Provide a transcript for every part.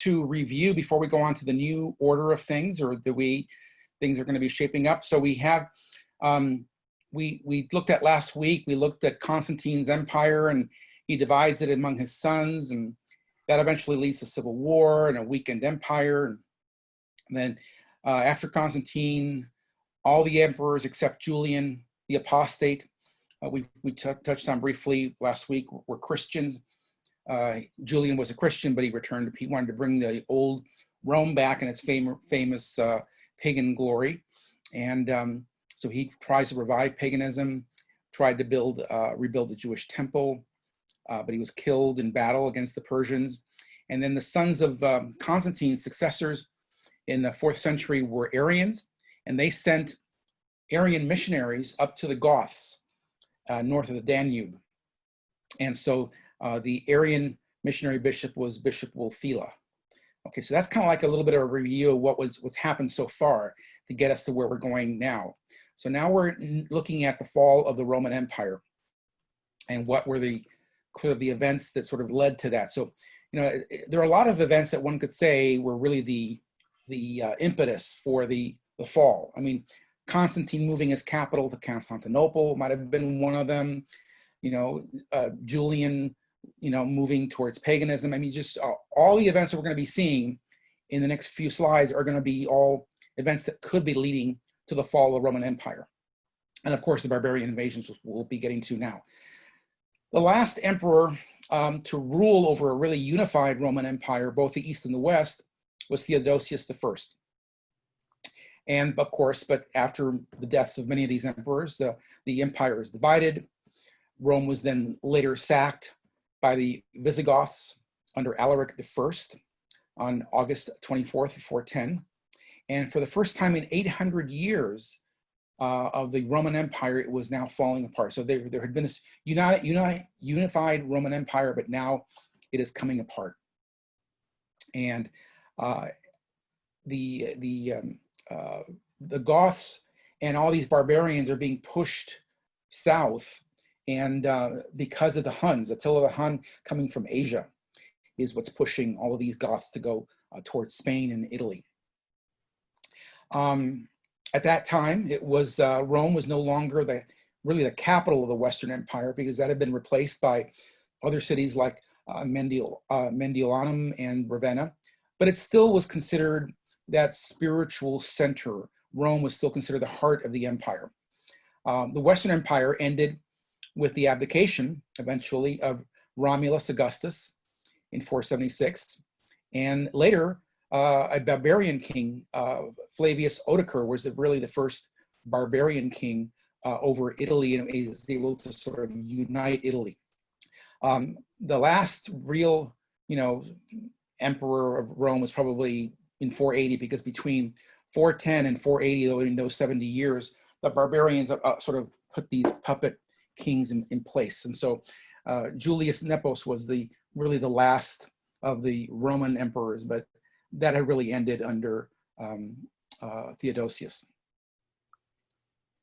to review before we go on to the new order of things, or the way things are going to be shaping up. So we have, we looked at last week, we looked at Constantine's empire, and he divides it among his sons, and that eventually leads to civil war and a weakened empire. And then after Constantine, all the emperors except Julian, the apostate, we touched on briefly last week, were Christians. Julian was a Christian, but he wanted to bring the old Rome back in its famous pagan glory. And so he tries to revive paganism, tried to rebuild the Jewish temple, but he was killed in battle against the Persians. And then the sons of Constantine's successors in the 4th century were Arians, and they sent Arian missionaries up to the Goths, north of the Danube. And so the Arian missionary bishop was Bishop Wulfila. Okay, so that's kind of like a little bit of a review of what's happened so far to get us to where we're going now. So now we're looking at the fall of the Roman Empire and what were the sort of the events that sort of led to that. So, you know, there are a lot of events that one could say were really the impetus for the fall. I mean, Constantine moving his capital to Constantinople might have been one of them. You know, Julian, you know, moving towards paganism. I mean, just all the events that we're going to be seeing in the next few slides are going to be all events that could be leading to the fall of the Roman Empire. And of course, the Barbarian Invasions we'll be getting to now. The last emperor to rule over a really unified Roman Empire, both the East and the West, was Theodosius I. And of course, but after the deaths of many of these emperors, the empire is divided. Rome was then later sacked by the Visigoths under Alaric I on August 24th, 410. And for the first time in 800 years of the Roman Empire, it was now falling apart. So there had been this unified Roman Empire, but now it is coming apart. And the Goths and all these barbarians are being pushed south, and because of the Huns, Attila the Hun coming from Asia is what's pushing all of these Goths to go towards Spain and Italy. At that time, it was Rome was no longer really the capital of the Western Empire, because that had been replaced by other cities like Mediolanum and Ravenna, but it still was considered that spiritual center. Rome was still considered the heart of the empire. The Western Empire ended with the abdication, eventually, of Romulus Augustus in 476. And later, a barbarian king, Flavius Odoacer, was really the first barbarian king over Italy, and he was able to sort of unite Italy. The last real, you know, emperor of Rome was probably in 480, because between 410 and 480, in those 70 years, the barbarians sort of put these puppet kings in place. And so Julius Nepos was really the last of the Roman emperors, but that had really ended under Theodosius.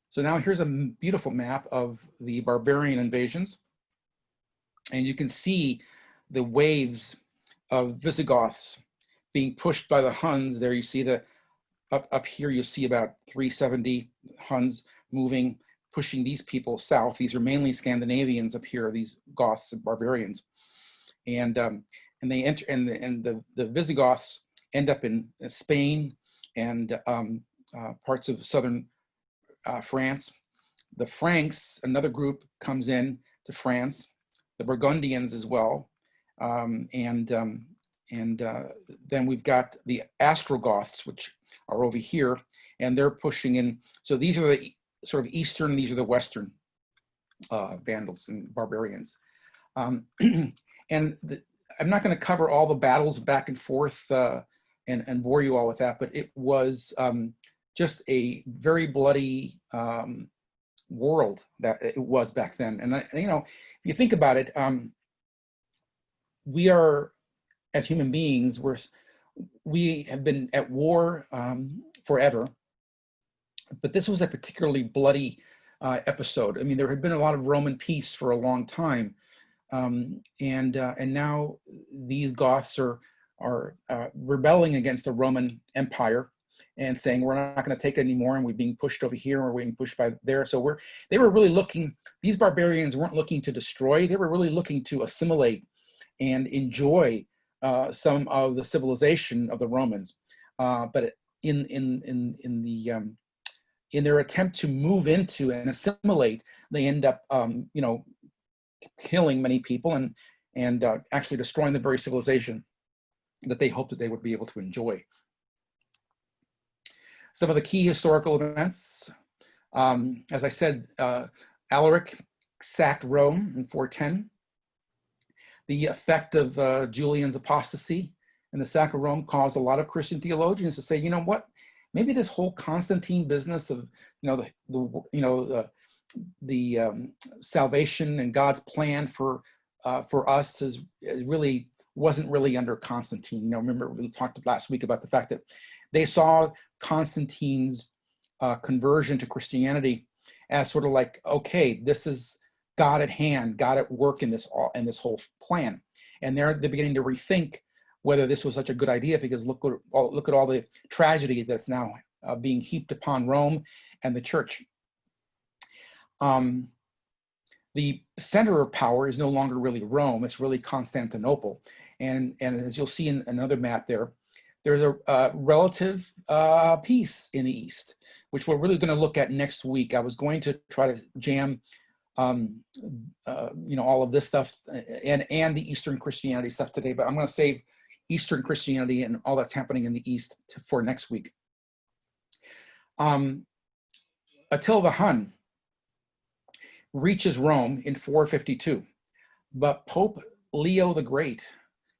So now here's a beautiful map of the barbarian invasions. And you can see the waves of Visigoths being pushed by the Huns. There you see up here, you see about 370 Huns moving, pushing these people south. These are mainly Scandinavians up here, these Goths and barbarians. And they enter, and the Visigoths end up in Spain and parts of southern France. The Franks, another group, comes in to France. The Burgundians as well, and then we've got the Ostrogoths, which are over here, and they're pushing in. So these are the sort of eastern, these are the western Vandals and barbarians. I'm not going to cover all the battles back and forth and bore you all with that, but it was just a very bloody world that it was back then. And you know, if you think about it, we are, as human beings, we have been at war forever, but this was a particularly bloody episode. I mean, there had been a lot of Roman peace for a long time, and now these Goths are rebelling against the Roman Empire and saying, we're not going to take it anymore, and we're being pushed over here, or we're being pushed by there. So they were really looking, these barbarians weren't looking to destroy, they were really looking to assimilate and enjoy some of the civilization of the Romans. But in their attempt to move into and assimilate, they end up, killing many people and actually destroying the very civilization that they hoped that they would be able to enjoy. Some of the key historical events, as I said, Alaric sacked Rome in 410. The effect of Julian's apostasy and the sack of Rome caused a lot of Christian theologians to say, you know what, maybe this whole Constantine business of the salvation and God's plan for us wasn't really under Constantine. Remember we talked last week about the fact that they saw Constantine's conversion to Christianity as sort of like, okay, this is God at hand, God at work in this whole plan, and they're beginning to rethink whether this was such a good idea, because look at all the tragedy that's now being heaped upon Rome and the church. The center of power is no longer really Rome; it's really Constantinople, and as you'll see in another map there's a relative peace in the East, which we're really going to look at next week. I was going to try to jam all of this stuff and the Eastern Christianity stuff today, but I'm going to save Eastern Christianity and all that's happening in the East for next week. Attila the Hun reaches Rome in 452, but Pope Leo the Great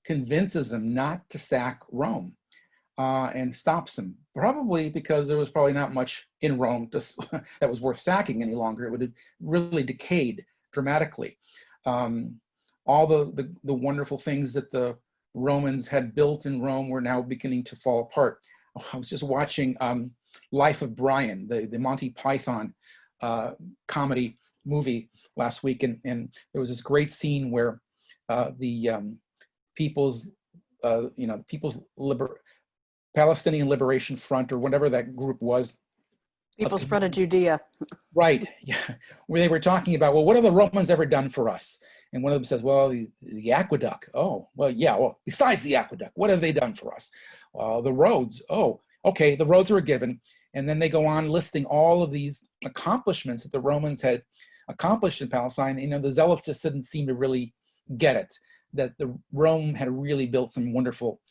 convinces him not to sack Rome and stops him, probably because there was probably not much in Rome that was worth sacking any longer. It would have really decayed dramatically. All the wonderful things that the Romans had built in Rome were now beginning to fall apart. I was just watching Life of Brian, the Monty Python comedy movie last week, and there was this great scene where the Palestinian Liberation Front, or whatever that group was. People's Front of Judea. Right, yeah. Where they were talking about, well, what have the Romans ever done for us? And one of them says, well, the aqueduct. Oh, well, yeah, well, besides the aqueduct, what have they done for us? The roads. Oh, okay, the roads are a given. And then they go on listing all of these accomplishments that the Romans had accomplished in Palestine. The Zealots just didn't seem to really get it, that Rome had really built some wonderful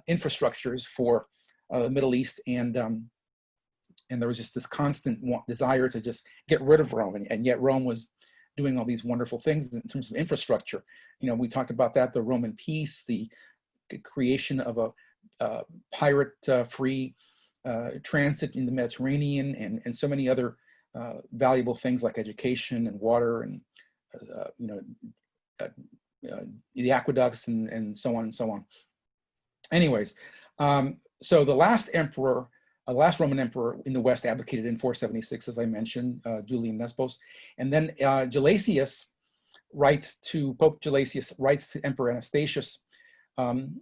infrastructures for the Middle East, and there was just this constant desire to just get rid of Rome, and yet Rome was doing all these wonderful things in terms of infrastructure. We talked about that, the Roman peace, the creation of a pirate-free transit in the Mediterranean, and so many other valuable things like education and water and the aqueducts and so on and so on. Anyways, so the last Roman emperor in the West abdicated in 476, as I mentioned, Julian Nespos. And then Pope Gelasius writes to Emperor Anastasius in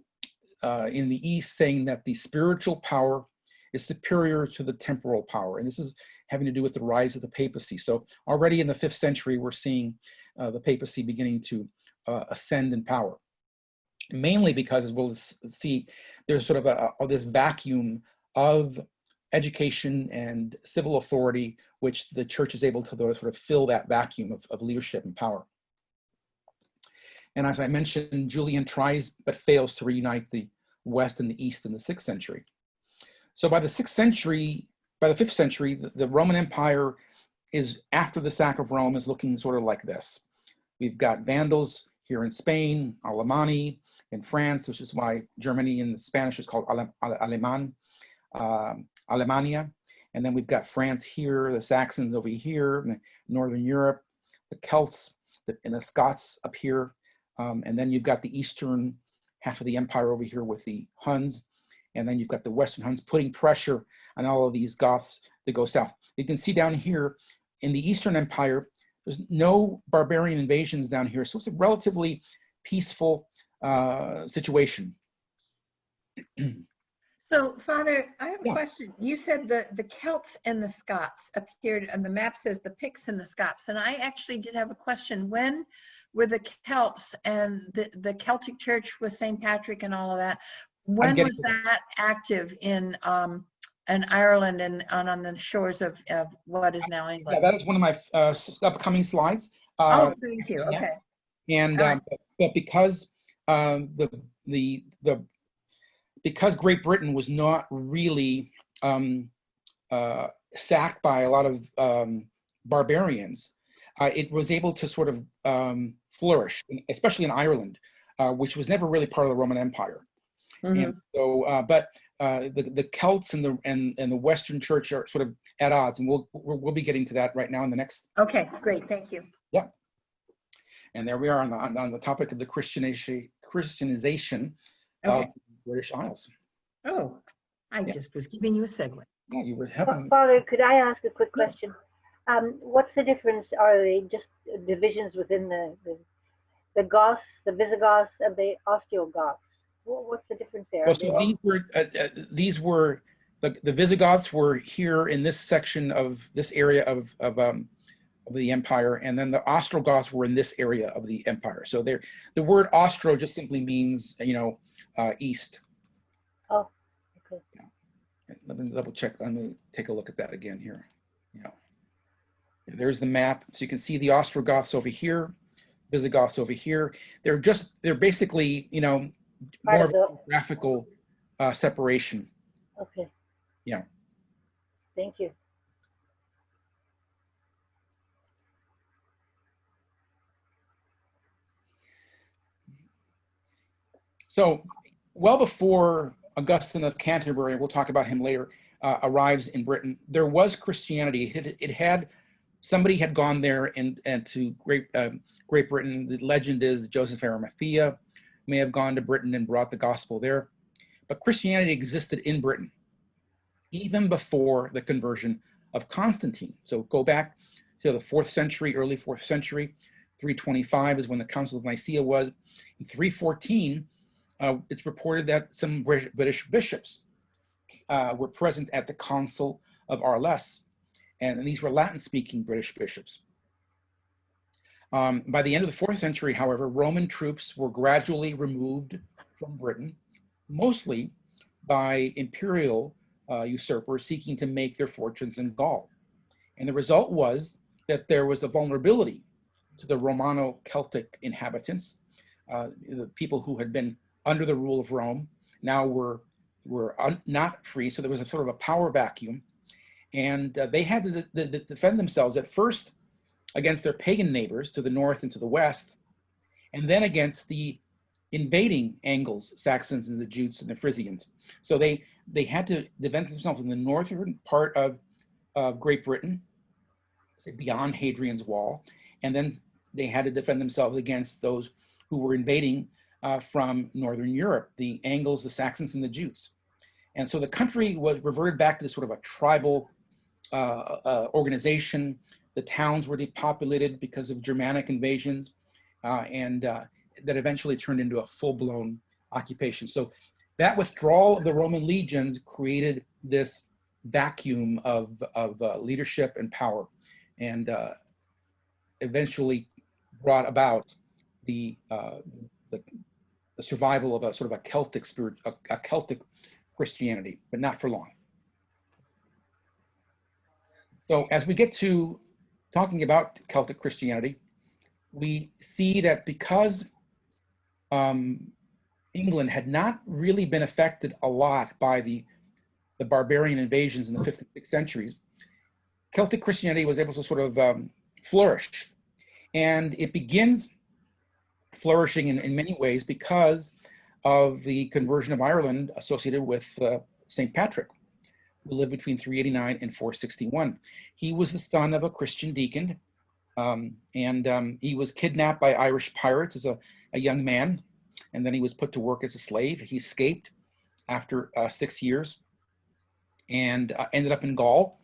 the East, saying that the spiritual power is superior to the temporal power. And this is having to do with the rise of the papacy. So already in the 5th century, we're seeing the papacy beginning to ascend in power. Mainly because, as we'll see, there's sort of this vacuum of education and civil authority, which the church is able to sort of fill that vacuum of leadership and power. And as I mentioned, Julian tries but fails to reunite the West and the East in the 6th century. So by the 5th century, the Roman Empire is, after the sack of Rome, is looking sort of like this. We've got Vandals here in Spain, Alemanni in France, which is why Germany in the Spanish is called Alemania. And then we've got France here, the Saxons over here, Northern Europe, the Celts, and the Scots up here. And then you've got the eastern half of the empire over here with the Huns. And then you've got the Western Huns putting pressure on all of these Goths that go south. You can see down here in the Eastern Empire, there's no barbarian invasions down here. So it's a relatively peaceful situation. So, Father, I have a Yeah. question. You said the Celts and the Scots appeared, and the map says the Picts and the Scots. And I actually did have a question. When were the Celts and the Celtic Church with St. Patrick and all of that, when was that active in Ireland and on the shores of what is now Yeah, England? that is one of my upcoming slides. Oh, thank you. Yeah. Okay. And All right. but because because Great Britain was not really sacked by a lot of barbarians, it was able to sort of flourish, especially in Ireland, which was never really part of the Roman Empire. Mhm. And so, the Celts and the Western Church are sort of at odds, and we'll be getting to that right now in the next. Okay, great. Thank you. Yeah. And there we are on the topic of the Christianization of Okay. British Isles. Oh, I Yeah. just was giving you a segue. Yeah, you were having. Father, could I ask a quick question? What's the difference? Are they just divisions within the Goths, the Visigoths, and the Ostrogoths? What's the difference there? Well, so these were the Visigoths were here in this section of this area of the empire, and then the Ostrogoths were in this area of the empire. So the word Ostro just simply means east. Oh, okay. Yeah. Let me double check. Let me take a look at that again here. Yeah. There's the map, so you can see the Ostrogoths over here, Visigoths over here. They're basically more of a geographical separation. Okay. Yeah. Thank you. So, well before Augustine of Canterbury, we'll talk about him later, arrives in Britain, there was Christianity. It had somebody had gone there and to Great Britain. The legend is Joseph Arimathea may have gone to Britain and brought the gospel there, but Christianity existed in Britain even before the conversion of Constantine. So go back to the 4th century, early 4th century. 325 is when the Council of Nicaea was. In 314, it's reported that some British bishops were present at the Council of Arles, and these were Latin-speaking British bishops. By the end of the 4th century, however, Roman troops were gradually removed from Britain, mostly by imperial usurpers seeking to make their fortunes in Gaul. And the result was that there was a vulnerability to the Romano-Celtic inhabitants, the people who had been under the rule of Rome, now were not free. So there was a sort of a power vacuum, and they had to defend themselves at first against their pagan neighbors to the north and to the west, and then against the invading Angles, Saxons, and the Jutes and the Frisians. So they had to defend themselves in the northern part of Great Britain, say beyond Hadrian's Wall, and then they had to defend themselves against those who were invading from Northern Europe, the Angles, the Saxons, and the Jutes. And so the country was reverted back to this sort of a tribal organization. The towns were depopulated because of Germanic invasions, and that eventually turned into a full-blown occupation. So that withdrawal of the Roman legions created this vacuum of leadership and power, and eventually brought about the survival of a sort of a Celtic spirit, a Celtic Christianity, but not for long. So as we get to talking about Celtic Christianity, we see that because England had not really been affected a lot by the barbarian invasions in the 5th and 6th centuries, Celtic Christianity was able to sort of flourish. And it begins flourishing in many ways because of the conversion of Ireland associated with St. Patrick, who lived between 389 and 461. He was the son of a Christian deacon, and he was kidnapped by Irish pirates as a young man, and then he was put to work as a slave. He escaped after 6 years and ended up in Gaul,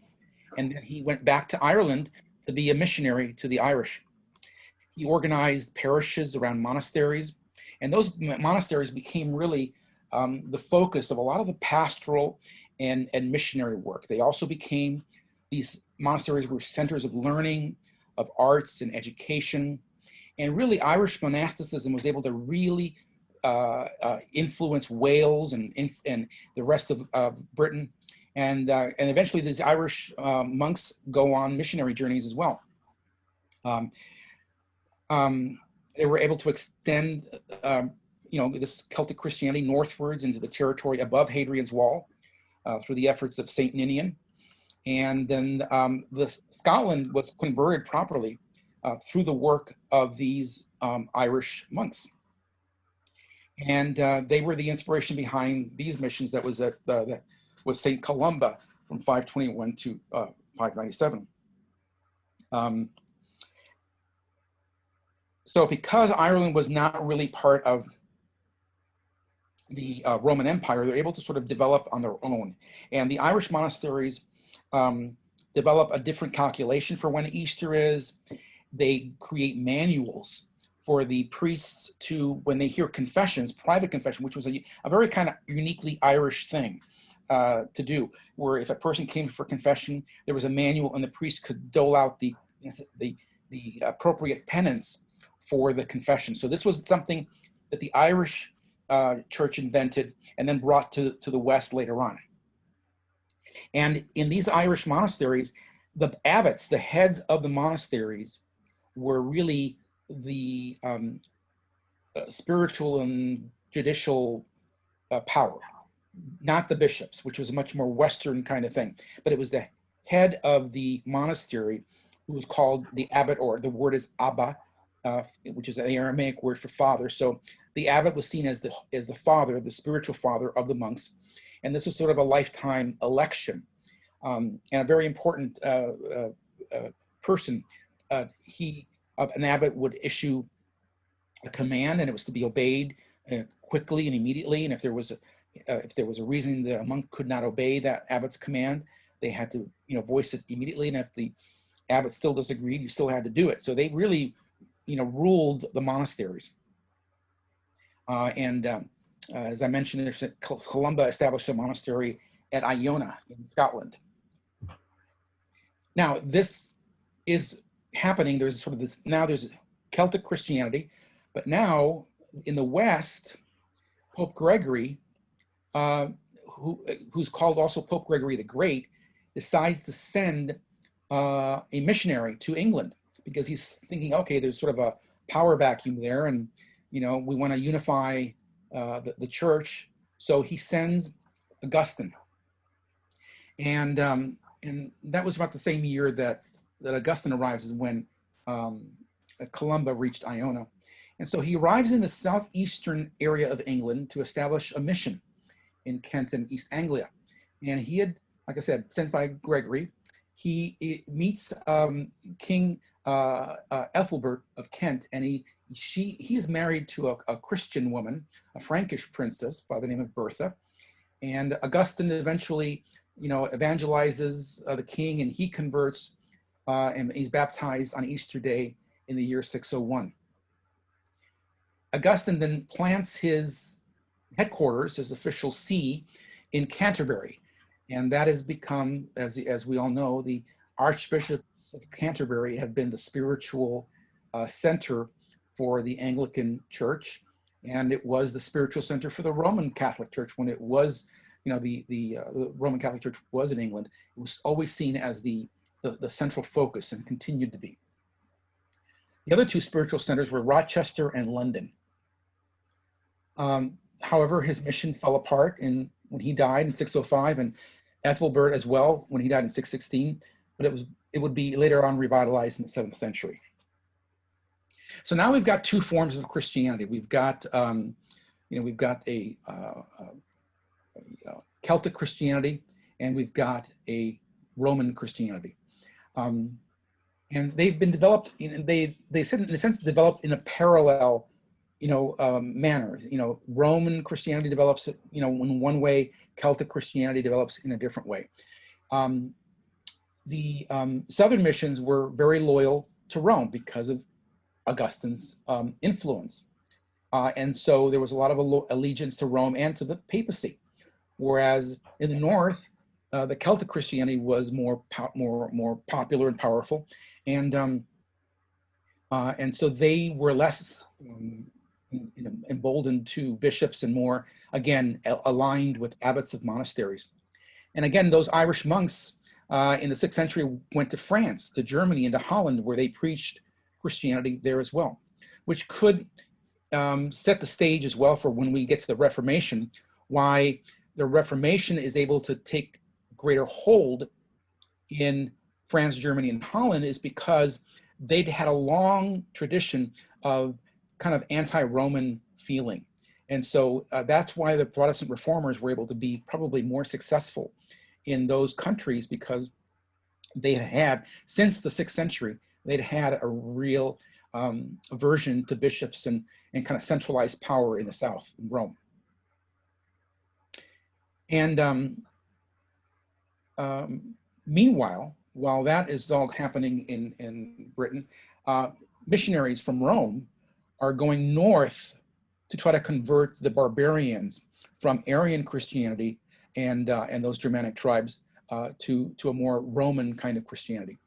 and then he went back to Ireland to be a missionary to the Irish. He organized parishes around monasteries, and those monasteries became really the focus of a lot of the pastoral and missionary work. They also became, these monasteries were centers of learning, of arts and education. And really Irish monasticism was able to really influence Wales and the rest of Britain. And eventually these Irish monks go on missionary journeys as well. They were able to extend this Celtic Christianity northwards into the territory above Hadrian's Wall through the efforts of St. Ninian. And then Scotland was converted properly through the work of these Irish monks. And they were the inspiration behind these missions that was was St. Columba from 521 to 597. So because Ireland was not really part of the Roman Empire, they're able to sort of develop on their own. And the Irish monasteries develop a different calculation for when Easter is. They create manuals for the priests to, when they hear confessions, private confession, which was a very kind of uniquely Irish thing to do, where if a person came for confession, there was a manual and the priest could dole out the appropriate penance for the confession. So this was something that the Irish church invented and then brought to the West later on. And in these Irish monasteries, the abbots, the heads of the monasteries, were really the spiritual and judicial power, not the bishops, which was a much more Western kind of thing. But it was the head of the monastery who was called the abbot, or the word is abba, which is an Aramaic word for father. So the abbot was seen as the father, the spiritual father of the monks. And this was sort of a lifetime election. And a very important person, an abbot would issue a command, and it was to be obeyed quickly and immediately. And if there was a reason that a monk could not obey that abbot's command, they had to voice it immediately. And if the abbot still disagreed, you still had to do it. So they really ruled the monasteries. As I mentioned, Columba established a monastery at Iona in Scotland. Now this is happening. There's sort of this, now there's Celtic Christianity, but now in the West, Pope Gregory, who's called also Pope Gregory the Great, decides to send a missionary to England because he's thinking, okay, there's sort of a power vacuum there, and we want to unify the church. So he sends Augustine, and that was about the same year that Augustine arrives, is when Columba reached Iona. And so he arrives in the southeastern area of England to establish a mission in Kent and East Anglia. And he had, like I said, sent by Gregory. He meets King Ethelbert of Kent, and he is married to a Christian woman, a Frankish princess by the name of Bertha. And Augustine eventually, evangelizes the king, and he converts, and he's baptized on Easter Day in the year 601. Augustine then plants his headquarters, his official see, in Canterbury. And that has become, as we all know, the Archbishops of Canterbury have been the spiritual center for the Anglican Church. And it was the spiritual center for the Roman Catholic Church when it was, the Roman Catholic Church was in England. It was always seen as the central focus, and continued to be. The other two spiritual centers were Rochester and London. However, his mission fell apart when he died in 605, and Ethelbert as well when he died in 616. But it would be later on revitalized in the 7th century. So now we've got two forms of Christianity. We've got we've got a Celtic Christianity, and we've got a Roman Christianity. And they've been developed, they said in a sense developed in a parallel manner. Roman Christianity develops in one way, Celtic Christianity develops in a different way. The Southern missions were very loyal to Rome because of Augustine's influence. And so there was a lot of allegiance to Rome and to the papacy. Whereas in the north, the Celtic Christianity was more popular and powerful, and so they were less emboldened to bishops and more, again, aligned with abbots of monasteries. And again, those Irish monks in the 6th century went to France, to Germany, and to Holland, where they preached Christianity there as well, which could set the stage as well for when we get to the Reformation, why the Reformation is able to take greater hold in France, Germany, and Holland is because they'd had a long tradition of kind of anti-Roman feeling. And so that's why the Protestant reformers were able to be probably more successful in those countries, because they had, since the 6th century, they'd had a real aversion to bishops and kind of centralized power in the South, in Rome. And meanwhile, while that is all happening in Britain, missionaries from Rome are going north to try to convert the barbarians from Arian Christianity and those Germanic tribes to a more Roman kind of Christianity.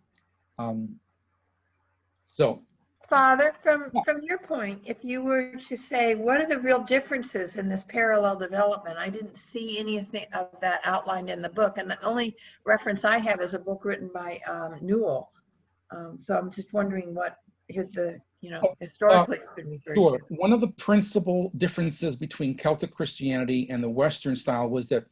So, Father, from your point, if you were to say, what are the real differences in this parallel development? I didn't see anything of that outlined in the book, and the only reference I have is a book written by Newell. So I'm just wondering what historically it's been referred sure. to. One of the principal differences between Celtic Christianity and the Western style was that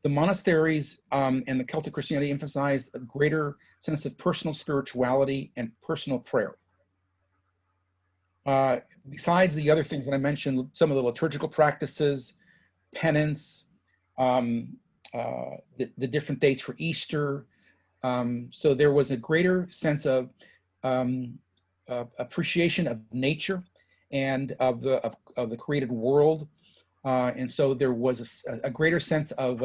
the monasteries and the Celtic Christianity emphasized a greater sense of personal spirituality and personal prayer. Besides the other things that I mentioned, some of the liturgical practices, penance, the different dates for Easter. So there was a greater sense of appreciation of nature and of the created world, and so there was a greater sense of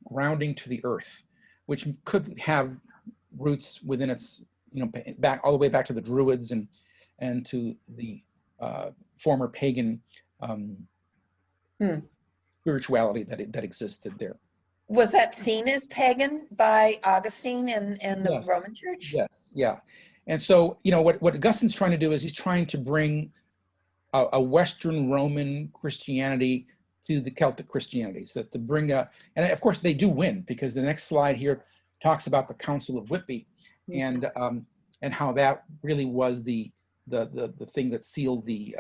grounding to the earth, which could have roots within its, back all the way back to the Druids and to the former pagan spirituality that existed there. Was that seen as pagan by Augustine and the Yes. Roman Church? Yes, yeah. And so, what Augustine's trying to do is he's trying to bring a Western Roman Christianity to the Celtic Christianity. So to bring and of course they do win, because the next slide here talks about the Council of Whitby and how that really was the thing that sealed the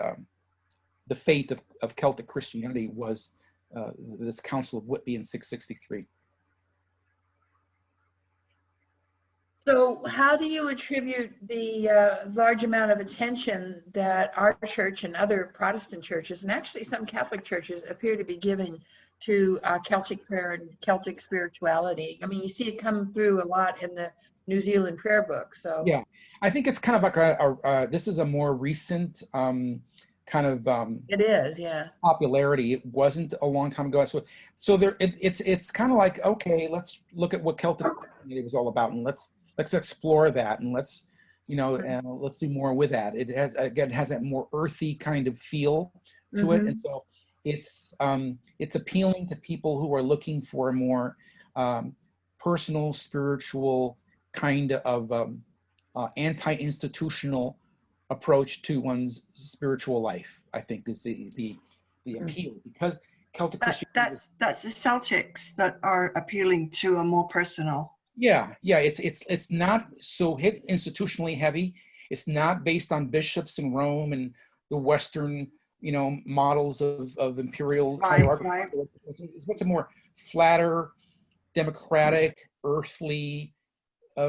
fate of Celtic Christianity was this Council of Whitby in 663. So how do you attribute the large amount of attention that our church and other Protestant churches, and actually some Catholic churches, appear to be giving to Celtic prayer and Celtic spirituality? I mean, you see it come through a lot in the New Zealand prayer book. So yeah, I think it's kind of like this is a more recent kind of it is, yeah, popularity. It wasn't a long time ago. So there, it's kind of like, okay, let's look at what Celtic Christianity was all about, and let's explore that, and let's let's do more with that. It has that more earthy kind of feel to it, and so it's appealing to people who are looking for a more personal, spiritual kind of anti-institutional approach to one's spiritual life. I think is the appeal, because Celtic Christianity. That's the Celtics that are appealing to a more personal. Yeah, it's not so institutionally heavy. It's not based on bishops in Rome and the Western, models of imperial hierarchy. Right. It's much more flatter, democratic, earthly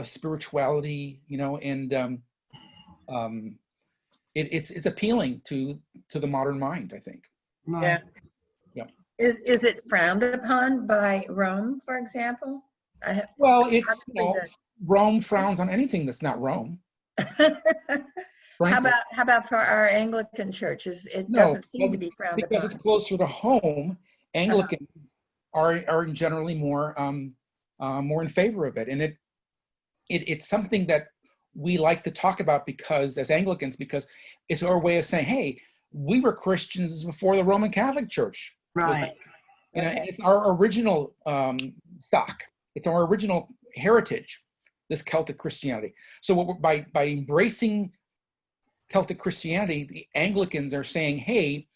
spirituality, and it's appealing to the modern mind, I think. Right. Yeah. Is it frowned upon by Rome, for example? Well, it's Rome frowns on anything that's not Rome. How about for our Anglican churches? It doesn't seem to be frowned upon. Because it's closer to home. Anglicans are generally more in favor of it, and it's something that we like to talk about, because as Anglicans, because it's our way of saying, hey, we were Christians before the Roman Catholic Church. Right. You know, Okay. it's our original stock. It's our original heritage, this Celtic Christianity. So by embracing Celtic Christianity, the Anglicans are saying, hey,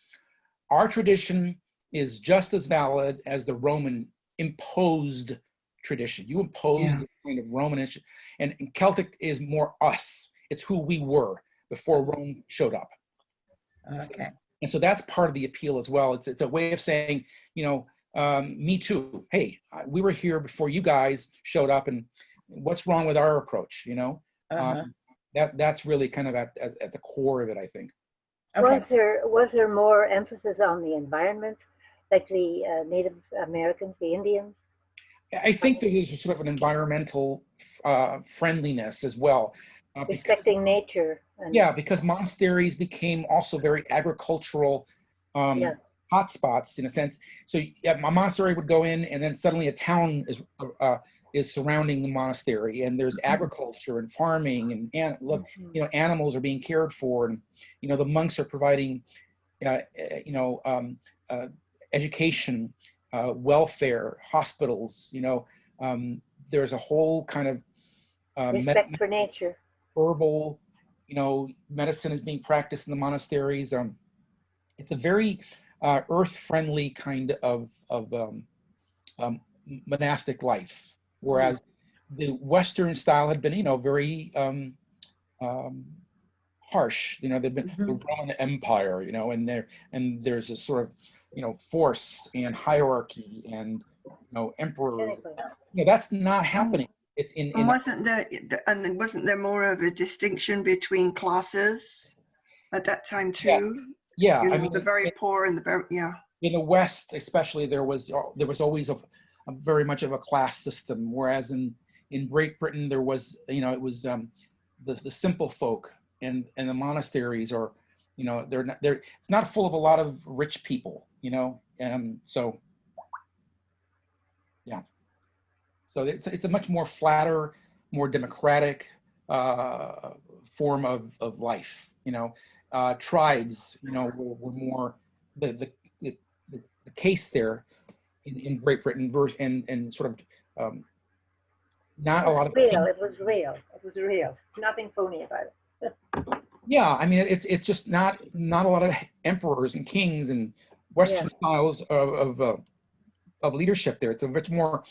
our tradition is just as valid as the Roman imposed tradition. You imposed the kind of Romanish, and Celtic is more us. It's who we were before Rome showed up. Okay. And so that's part of the appeal as well. It's a way of saying, you know, me too. Hey, we were here before you guys showed up, and what's wrong with our approach? You know, that's really kind of at the core of it, I think. Okay. Was there more emphasis on the environment, like the Native Americans, the Indians? I think there's sort of an environmental friendliness as well. Respecting nature. And, yeah, because monasteries became also very agricultural hotspots in a sense. So yeah, my monastery would go in, and then suddenly a town is surrounding the monastery, and there's agriculture and farming, and look, you know, animals are being cared for, and you know, the monks are providing, you know, education, welfare, hospitals. You know, there's a whole kind of respect for nature. Herbal, you know, medicine is being practiced in the monasteries. It's a very earth-friendly kind of monastic life, whereas the Western style had been, you know, very harsh. You know, they've been the Roman Empire, you know, and there's a sort of, you know, force and hierarchy and, you know, emperors. You know, that's not happening. It's And wasn't there more of a distinction between classes at that time too? Yes. Yeah, You know, I mean, the very poor and the very in the West, especially, there was always a very much of a class system, whereas in Great Britain there was, you know, it was the simple folk, and the monasteries are, you know, it's not full of a lot of rich people, you know, and so yeah. So it's a much more flatter, more democratic form of life. You know, tribes, you know, were more the case there in Great Britain, and sort of not a lot of real. It was real. It was real. Nothing phony about it. Yeah, I mean, it's just not a lot of emperors and kings and Western styles of leadership there. It's a much more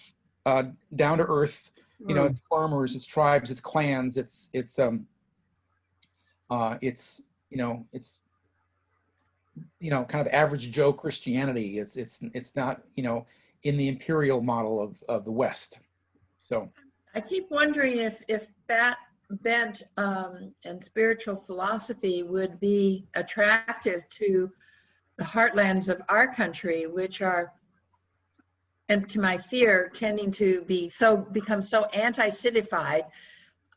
down to earth, you know, it's farmers, it's tribes, it's clans, it's you know, kind of average Joe Christianity. It's not, you know, in the imperial model of the West. So I keep wondering if that bent and spiritual philosophy would be attractive to the heartlands of our country, which are, and to my fear, tending to become so anti-citified,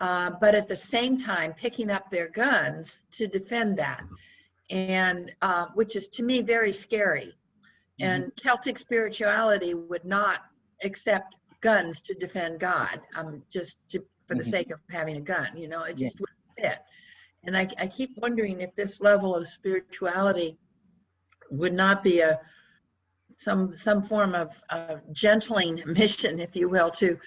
but at the same time picking up their guns to defend that, and which is to me very scary. And Celtic spirituality would not accept guns to defend God, for the sake of having a gun, you know, it just wouldn't fit. And I keep wondering if this level of spirituality would not be some form of gentling mission, if you will, to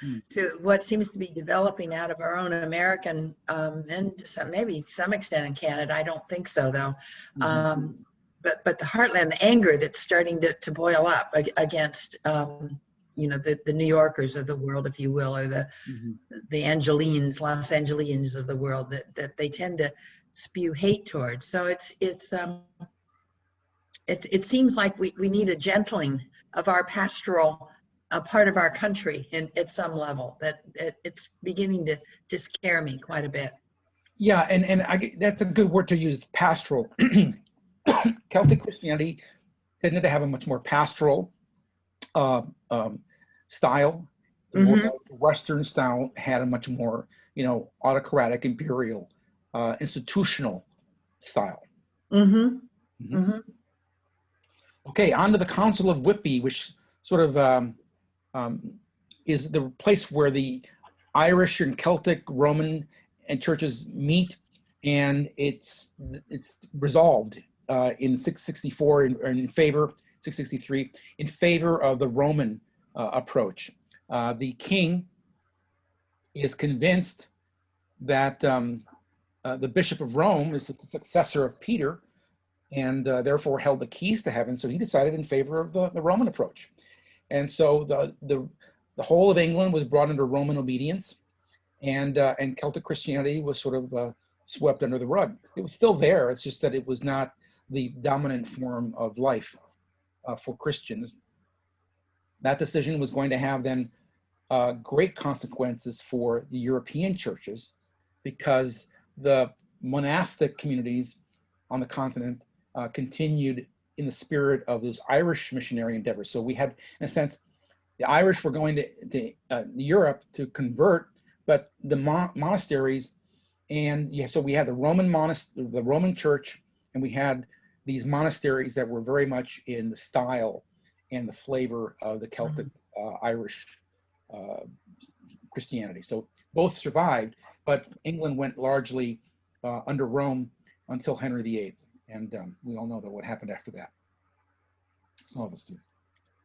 what seems to be developing out of our own American and maybe some extent in Canada. I don't think so, though. But the heartland, the anger that's starting to boil up against you know, the New Yorkers of the world, if you will, or the Los Angeles of the world, that they tend to spew hate towards. So it seems like we need a gentling of our pastoral part of our country at some level. That it's beginning to scare me quite a bit. yeah, and that's a good word to use, pastoral. Celtic Christianity tended to have a much more pastoral style. Western style had a much more, you know, autocratic, imperial, institutional style. Okay, on to the Council of Whitby, which sort of is the place where the Irish and Celtic, Roman, and churches meet, and it's resolved in 664 in favor, 663, in favor of the Roman approach. The king is convinced that the Bishop of Rome is the successor of Peter, and therefore held the keys to heaven. So he decided in favor of the Roman approach. And so the whole of England was brought under Roman obedience, and Celtic Christianity was sort of swept under the rug. It was still there. It's just that it was not the dominant form of life for Christians. That decision was going to have then great consequences for the European churches, because the monastic communities on the continent continued in the spirit of those Irish missionary endeavors. So we had, in a sense, the Irish were going to Europe to convert, but the monasteries, and so we had the Roman Church, and we had these monasteries that were very much in the style and the flavor of the Celtic Irish Christianity. So both survived, but England went largely under Rome until Henry VIII. And we all know that what happened after that. Some of us do.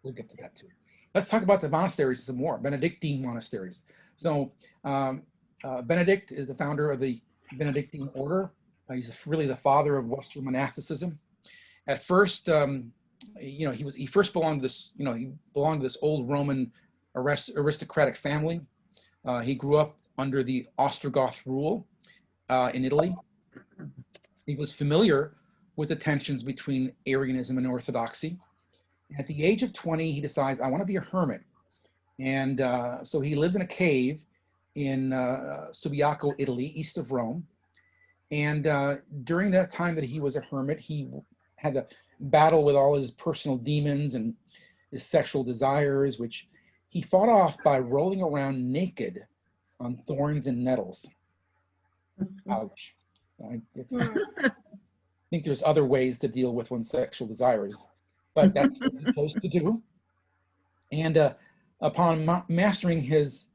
We'll get to that too. Let's talk about the monasteries some more, Benedictine monasteries. So Benedict is the founder of the Benedictine order. He's really the father of Western monasticism. At first, he first belonged to this, he belonged to this old Roman aristocratic family. He grew up under the Ostrogoth rule in Italy. He was familiar with the tensions between Arianism and Orthodoxy. At the age of 20, he decides, I want to be a hermit. And so he lived in a cave in Subiaco, Italy, east of Rome. And during that time that he was a hermit, he had to battle with all his personal demons and his sexual desires, which he fought off by rolling around naked on thorns and nettles. Ouch. I think there's other ways to deal with one's sexual desires, but that's what he chose to do. And upon mastering his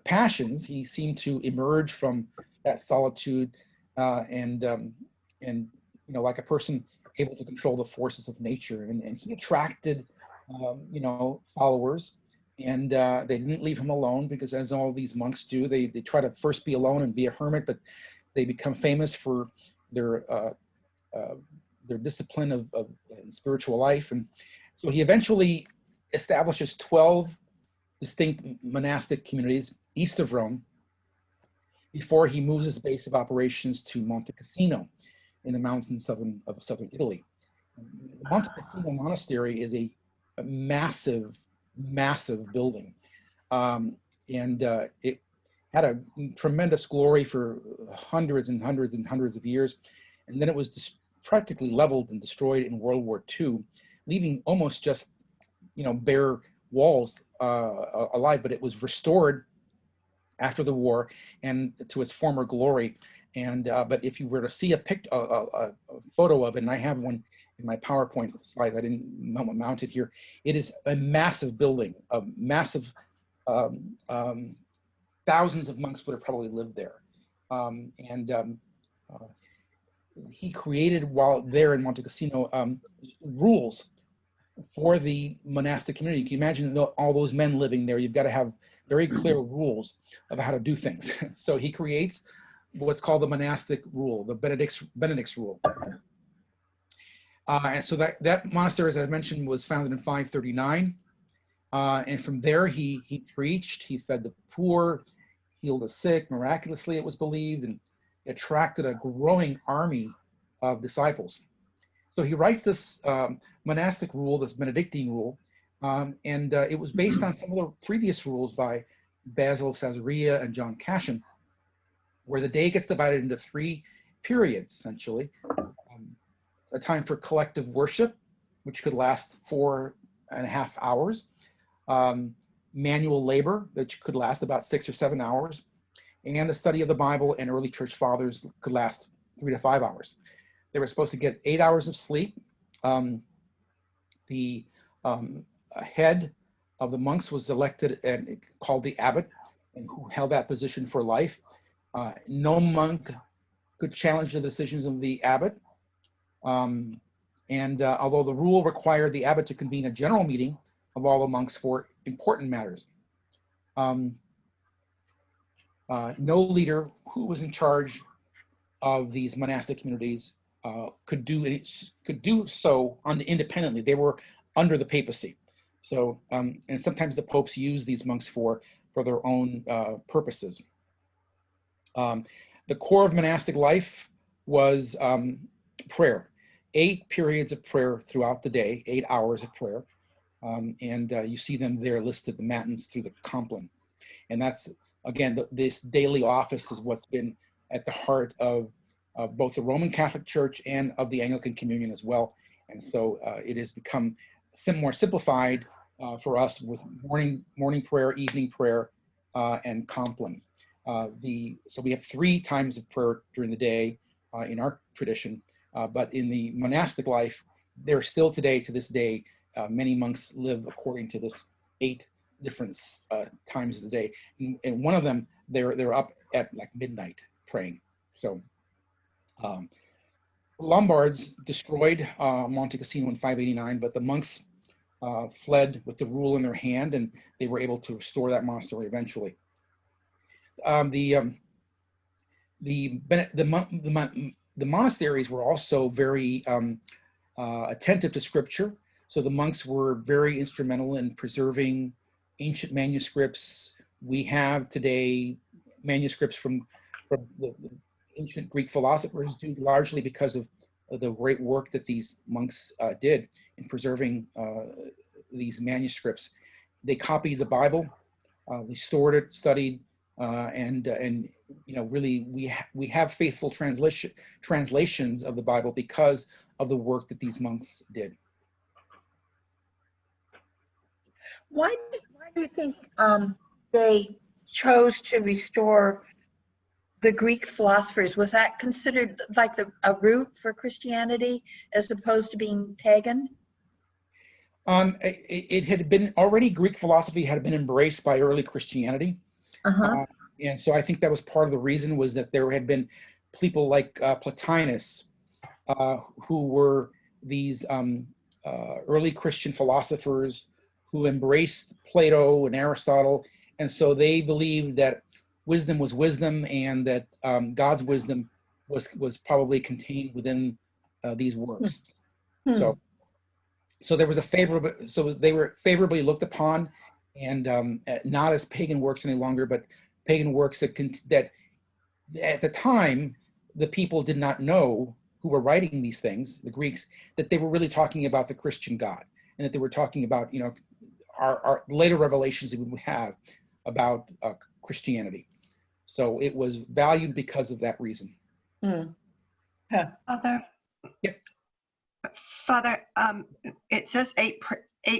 passions, he seemed to emerge from that solitude and like a person able to control the forces of nature. And he attracted, followers, and they didn't leave him alone, because as all these monks do, they try to first be alone and be a hermit, but they become famous for their discipline of spiritual life. And so he eventually establishes 12 distinct monastic communities east of Rome before he moves his base of operations to Monte Cassino in the mountains of southern Italy. The Monte Cassino Monastery is a massive building. It had a tremendous glory for hundreds and hundreds and hundreds of years. And then it was practically leveled and destroyed in World War II, leaving almost just, bare walls alive, but it was restored after the war and to its former glory. And but if you were to see a photo of it, and I have one in my PowerPoint slides, I didn't mount it here. It is a massive building, a massive, thousands of monks would have probably lived there. He created, while there in Monte Cassino, rules for the monastic community. You can imagine all those men living there. You've got to have very clear rules of how to do things. So he creates what's called the monastic rule, the Benedict's rule. And so that monastery, as I mentioned, was founded in 539. And from there, he preached, he fed the poor, healed the sick, miraculously, it was believed, and attracted a growing army of disciples. So he writes this monastic rule, this Benedictine rule, and it was based on some of the previous rules by Basil of Caesarea and John Cassian, where the day gets divided into 3 periods, essentially. A time for collective worship, which could last 4.5 hours. Manual labor, that could last about 6 or 7 hours. And the study of the Bible and early church fathers could last 3 to 5 hours. They were supposed to get 8 hours of sleep. The head of the monks was elected and called the abbot, and who held that position for life. No monk could challenge the decisions of the abbot. Although the rule required the abbot to convene a general meeting of all the monks for important matters, no leader who was in charge of these monastic communities could do so independently. They were under the papacy. So, and sometimes the popes used these monks for their own purposes. The core of monastic life was prayer. 8 periods of prayer throughout the day, 8 hours of prayer. You see them there listed, the matins through the compline. And that's, again, this daily office is what's been at the heart of both the Roman Catholic Church and of the Anglican Communion as well. And so it has become more simplified for us with morning prayer, evening prayer, and compline. So we have 3 times of prayer during the day in our tradition, but in the monastic life, there are still today, to this day, many monks live according to this 8 different times of the day. And one of them, they're up at like midnight praying. So Lombards destroyed Monte Cassino in 589, but the monks fled with the rule in their hand, and they were able to restore that monastery eventually. The monasteries were also very attentive to scripture. So the monks were very instrumental in preserving ancient manuscripts. We have today manuscripts from the ancient Greek philosophers, due largely because of the great work that these monks did in preserving these manuscripts. They copied the Bible, they stored it, studied, and really we have faithful translations of the Bible because of the work that these monks did. Why do you think they chose to restore the Greek philosophers? Was that considered like a root for Christianity as opposed to being pagan? It had been already, Greek philosophy had been embraced by early Christianity. And so I think that was part of the reason, was that there had been people like Plotinus, who were these early Christian philosophers who embraced Plato and Aristotle. And so they believed that wisdom was wisdom, and that God's wisdom was probably contained within these works. So there was so they were favorably looked upon, and not as pagan works any longer, but pagan works that at the time, the people did not know, who were writing these things, the Greeks, that they were really talking about the Christian God, and that they were talking about, our later revelations that we would have about Christianity. So it was valued because of that reason. Father, Yep. Father, it says 8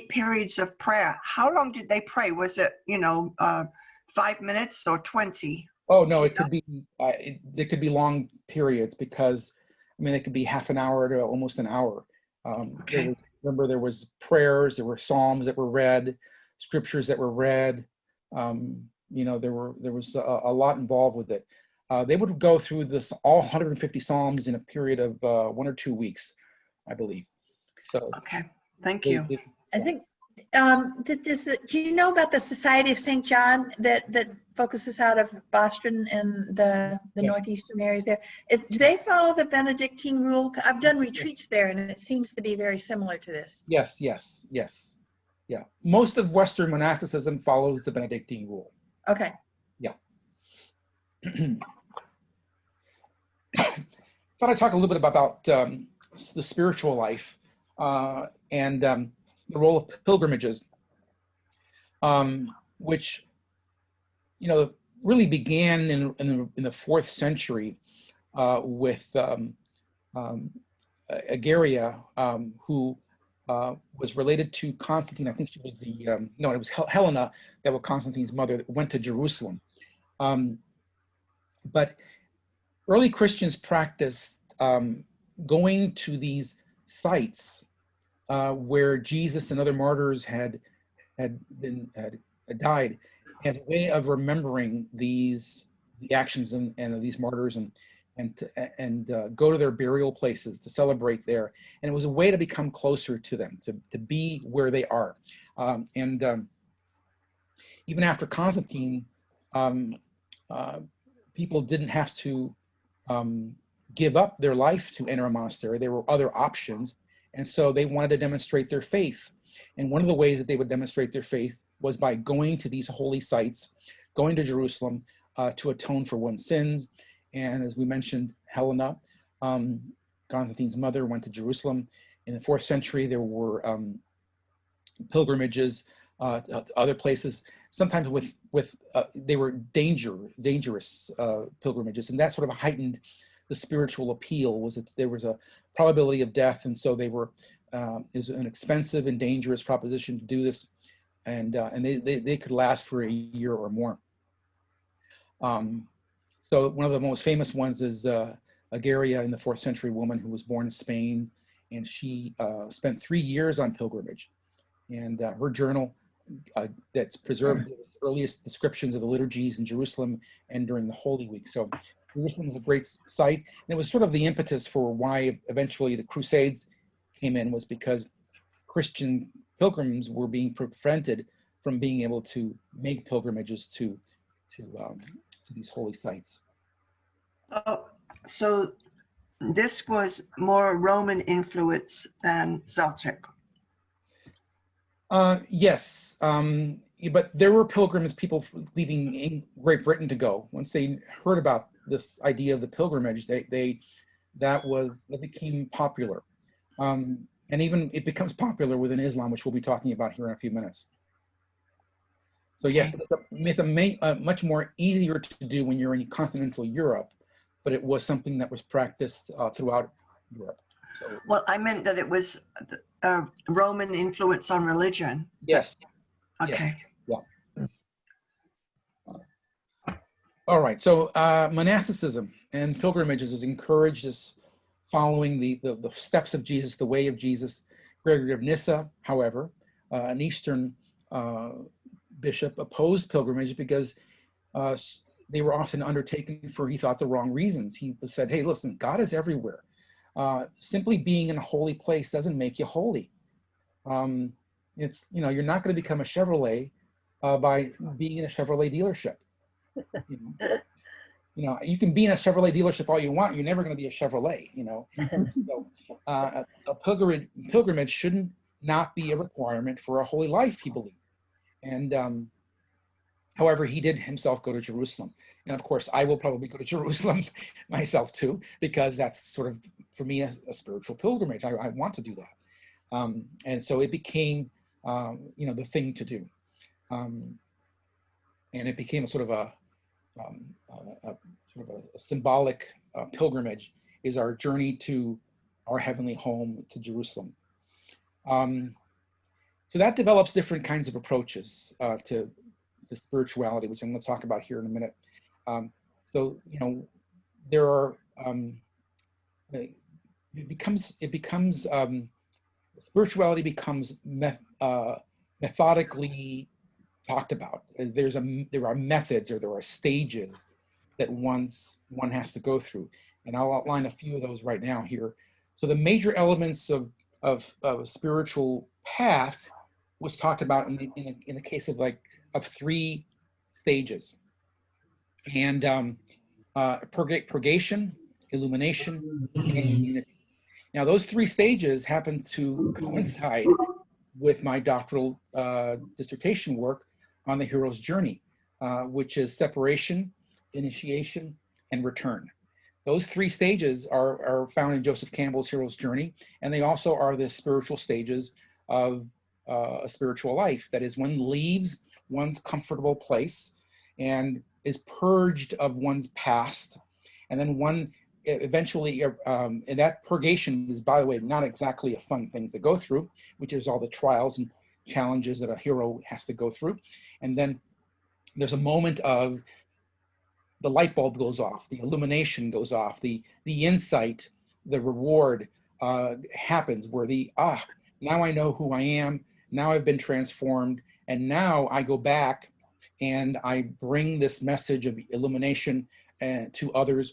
periods of prayer. How long did they pray? Was it 5 minutes or 20? Oh no, it could be it could be long periods, because it could be half an hour to almost an hour. Okay. There was prayers, there were psalms that were read, scriptures that were read. There was a lot involved with it. They would go through all 150 psalms in a period of 1 or 2 weeks, I believe. So Okay, thank you. I think, do you know about the Society of St. John that focuses out of Boston and the Yes. northeastern areas there? Do they follow the Benedictine rule? I've done retreats there, and it seems to be very similar to this. Yes. Yeah. Most of Western monasticism follows the Benedictine rule. Okay. Yeah. Thought I'd talk a little bit about the spiritual life and the role of pilgrimages, which really began in the 4th century with Agaria, who was related to Constantine. I think she was it was Helena, that was Constantine's mother, that went to Jerusalem. But early Christians practiced going to these sites where Jesus and other martyrs had died, as a way of remembering the actions and these martyrs, and and go to their burial places to celebrate there. And it was a way to become closer to them, to be where they are. Even after Constantine, people didn't have to give up their life to enter a monastery. There were other options. And so they wanted to demonstrate their faith. And one of the ways that they would demonstrate their faith was by going to these holy sites, going to Jerusalem to atone for one's sins. And as we mentioned, Helena, Constantine's mother, went to Jerusalem. In the 4th century, there were pilgrimages to other places, sometimes they were dangerous pilgrimages. And that sort of heightened the spiritual appeal, was that there was a probability of death. And so they were, it was an expensive and dangerous proposition to do this. And they could last for a year or more. So one of the most famous ones is Agaria, in the 4th century woman who was born in Spain, and she spent 3 years on pilgrimage. And her journal that's preserved the earliest descriptions of the liturgies in Jerusalem and during the Holy Week. So Jerusalem is a great site. And it was sort of the impetus for why eventually the Crusades came in, was because Christian pilgrims were being prevented from being able to make pilgrimages to these holy sites. Oh, so this was more Roman influence than Celtic. Yes, but there were pilgrims, people leaving Great Britain to go. Once they heard about this idea of the pilgrimage, that became popular. And even it becomes popular within Islam, which we'll be talking about here in a few minutes. So yes, it's much more easier to do when you're in continental Europe, but it was something that was practiced throughout Europe. So, well, I meant that it was Roman influence on religion. Yes. Okay. Yeah. All right. So monasticism and pilgrimages is encouraged as following the steps of Jesus, the way of Jesus. Gregory of Nyssa, however, an Eastern bishop, opposed pilgrimage because they were often undertaken for, he thought, the wrong reasons. He said, hey, listen, God is everywhere. Simply being in a holy place doesn't make you holy. It's, you're not going to become a Chevrolet by being in a Chevrolet dealership. You can be in a Chevrolet dealership all you want. You're never going to be a Chevrolet. So, a pilgrimage shouldn't not be a requirement for a holy life, he believed. And however, he did himself go to Jerusalem. And of course, I will probably go to Jerusalem myself too, because that's sort of, for me, a spiritual pilgrimage. I want to do that. And so it became, the thing to do. And it became a sort of a symbolic pilgrimage, is our journey to our heavenly home, to Jerusalem. So that develops different kinds of approaches to spirituality, which I'm going to talk about here in a minute. So there are spirituality becomes methodically talked about. There are methods, or there are stages that one has to go through, and I'll outline a few of those right now here. So the major elements of a spiritual path was talked about in the case of 3 stages, and purgation, illumination, and unity. Now those 3 stages happen to coincide with my doctoral dissertation work on the hero's journey, which is separation, initiation, and return. Those 3 stages are found in Joseph Campbell's hero's journey, and they also are the spiritual stages of a spiritual life. That is, one leaves one's comfortable place and is purged of one's past, and then one eventually, and that purgation is, by the way, not exactly a fun thing to go through, which is all the trials and challenges that a hero has to go through. And then there's a moment of the light bulb goes off, the illumination goes off, the insight, the reward happens, where now I know who I am, now I've been transformed, and now I go back and I bring this message of illumination to others,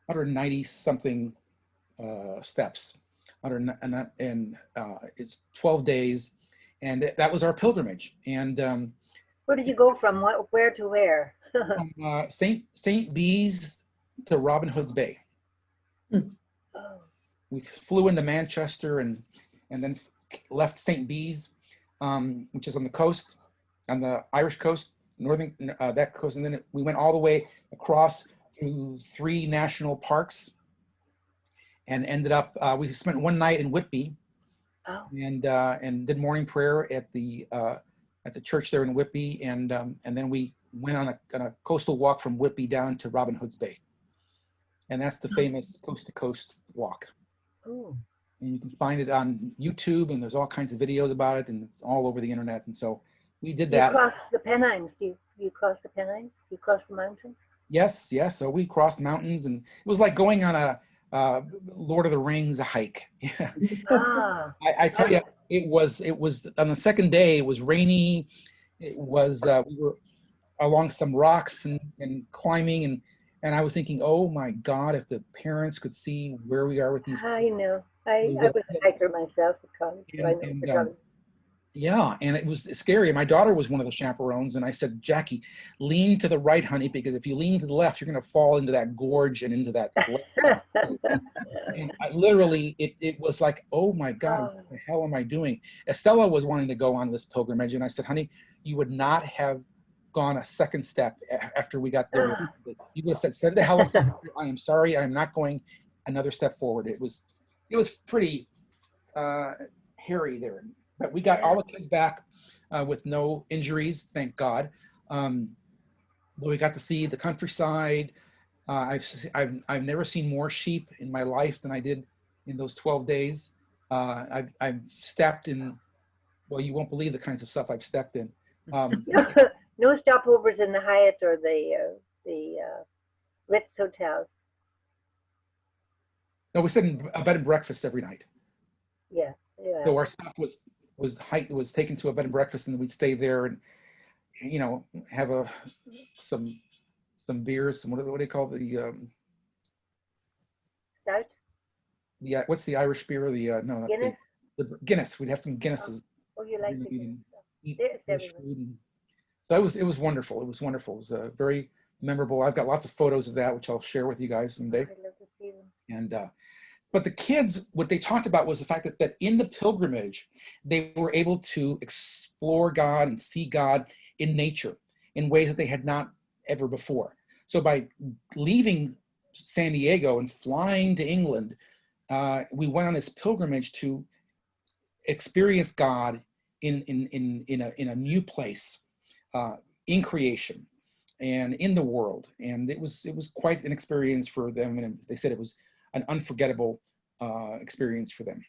190 something steps. It's 12 days, and that was our pilgrimage. And Where did you go from? Where to where? from St. Bees to Robin Hood's Bay. Oh. We flew into Manchester and then left St. Bees, which is on the coast, on the Irish coast, northern that coast, and then we went all the way across through 3 national parks, and ended up. We spent one night in Whitby, Oh. and did morning prayer at the church there in Whitby, and then we went on a coastal walk from Whitby down to Robin Hood's Bay, and that's the famous coast to coast walk. Oh. And you can find it on YouTube, and there's all kinds of videos about it, and it's all over the internet. And so we did that. You crossed the Pennines. You crossed the Pennines? You crossed the mountains? Yes. So we crossed mountains, and it was like going on a Lord of the Rings hike. Yeah. Ah. I tell you, it was on the second day. It was rainy. It was we were along some rocks and climbing, and I was thinking, oh my God, if the parents could see where we are with these. I know. I was a hiker myself at college. So I know And, the trouble. Yeah, and it was scary. My daughter was one of the chaperones, and I said, Jackie, lean to the right, honey, because if you lean to the left, you're going to fall into that gorge and into that. And literally, it was like, oh my God, what the hell am I doing? Estella was wanting to go on this pilgrimage, and I said, honey, you would not have gone a second step after we got there. You would have said, send the helicopter. I am sorry, I am not going another step forward. It was pretty hairy there. But we got all the kids back with no injuries, thank God. We got to see the countryside. I've never seen more sheep in my life than I did in those 12 days. I've stepped in, well, you won't believe the kinds of stuff I've stepped in. No stopovers in the Hyatt or the Ritz hotels. No, we stayed in a bed and breakfast every night. Yeah. So our stuff was taken to a bed and breakfast, and we'd stay there and, you know, have some beers. What do they call the Stout? Yeah, what's the Irish beer? No, Guinness? The Guinness. We'd have some Guinnesses. Oh, you like the Guinness? Eat There's Irish everyone. food. So it was wonderful. It was wonderful. It was very memorable. I've got lots of photos of that, which I'll share with you guys someday. I'd love to see them. And but the kids, what they talked about was the fact that in the pilgrimage, they were able to explore God and see God in nature in ways that they had not ever before. So by leaving San Diego and flying to England, we went on this pilgrimage to experience God in a new place, in creation and in the world. And it was quite an experience for them. And they said it was an unforgettable experience for them.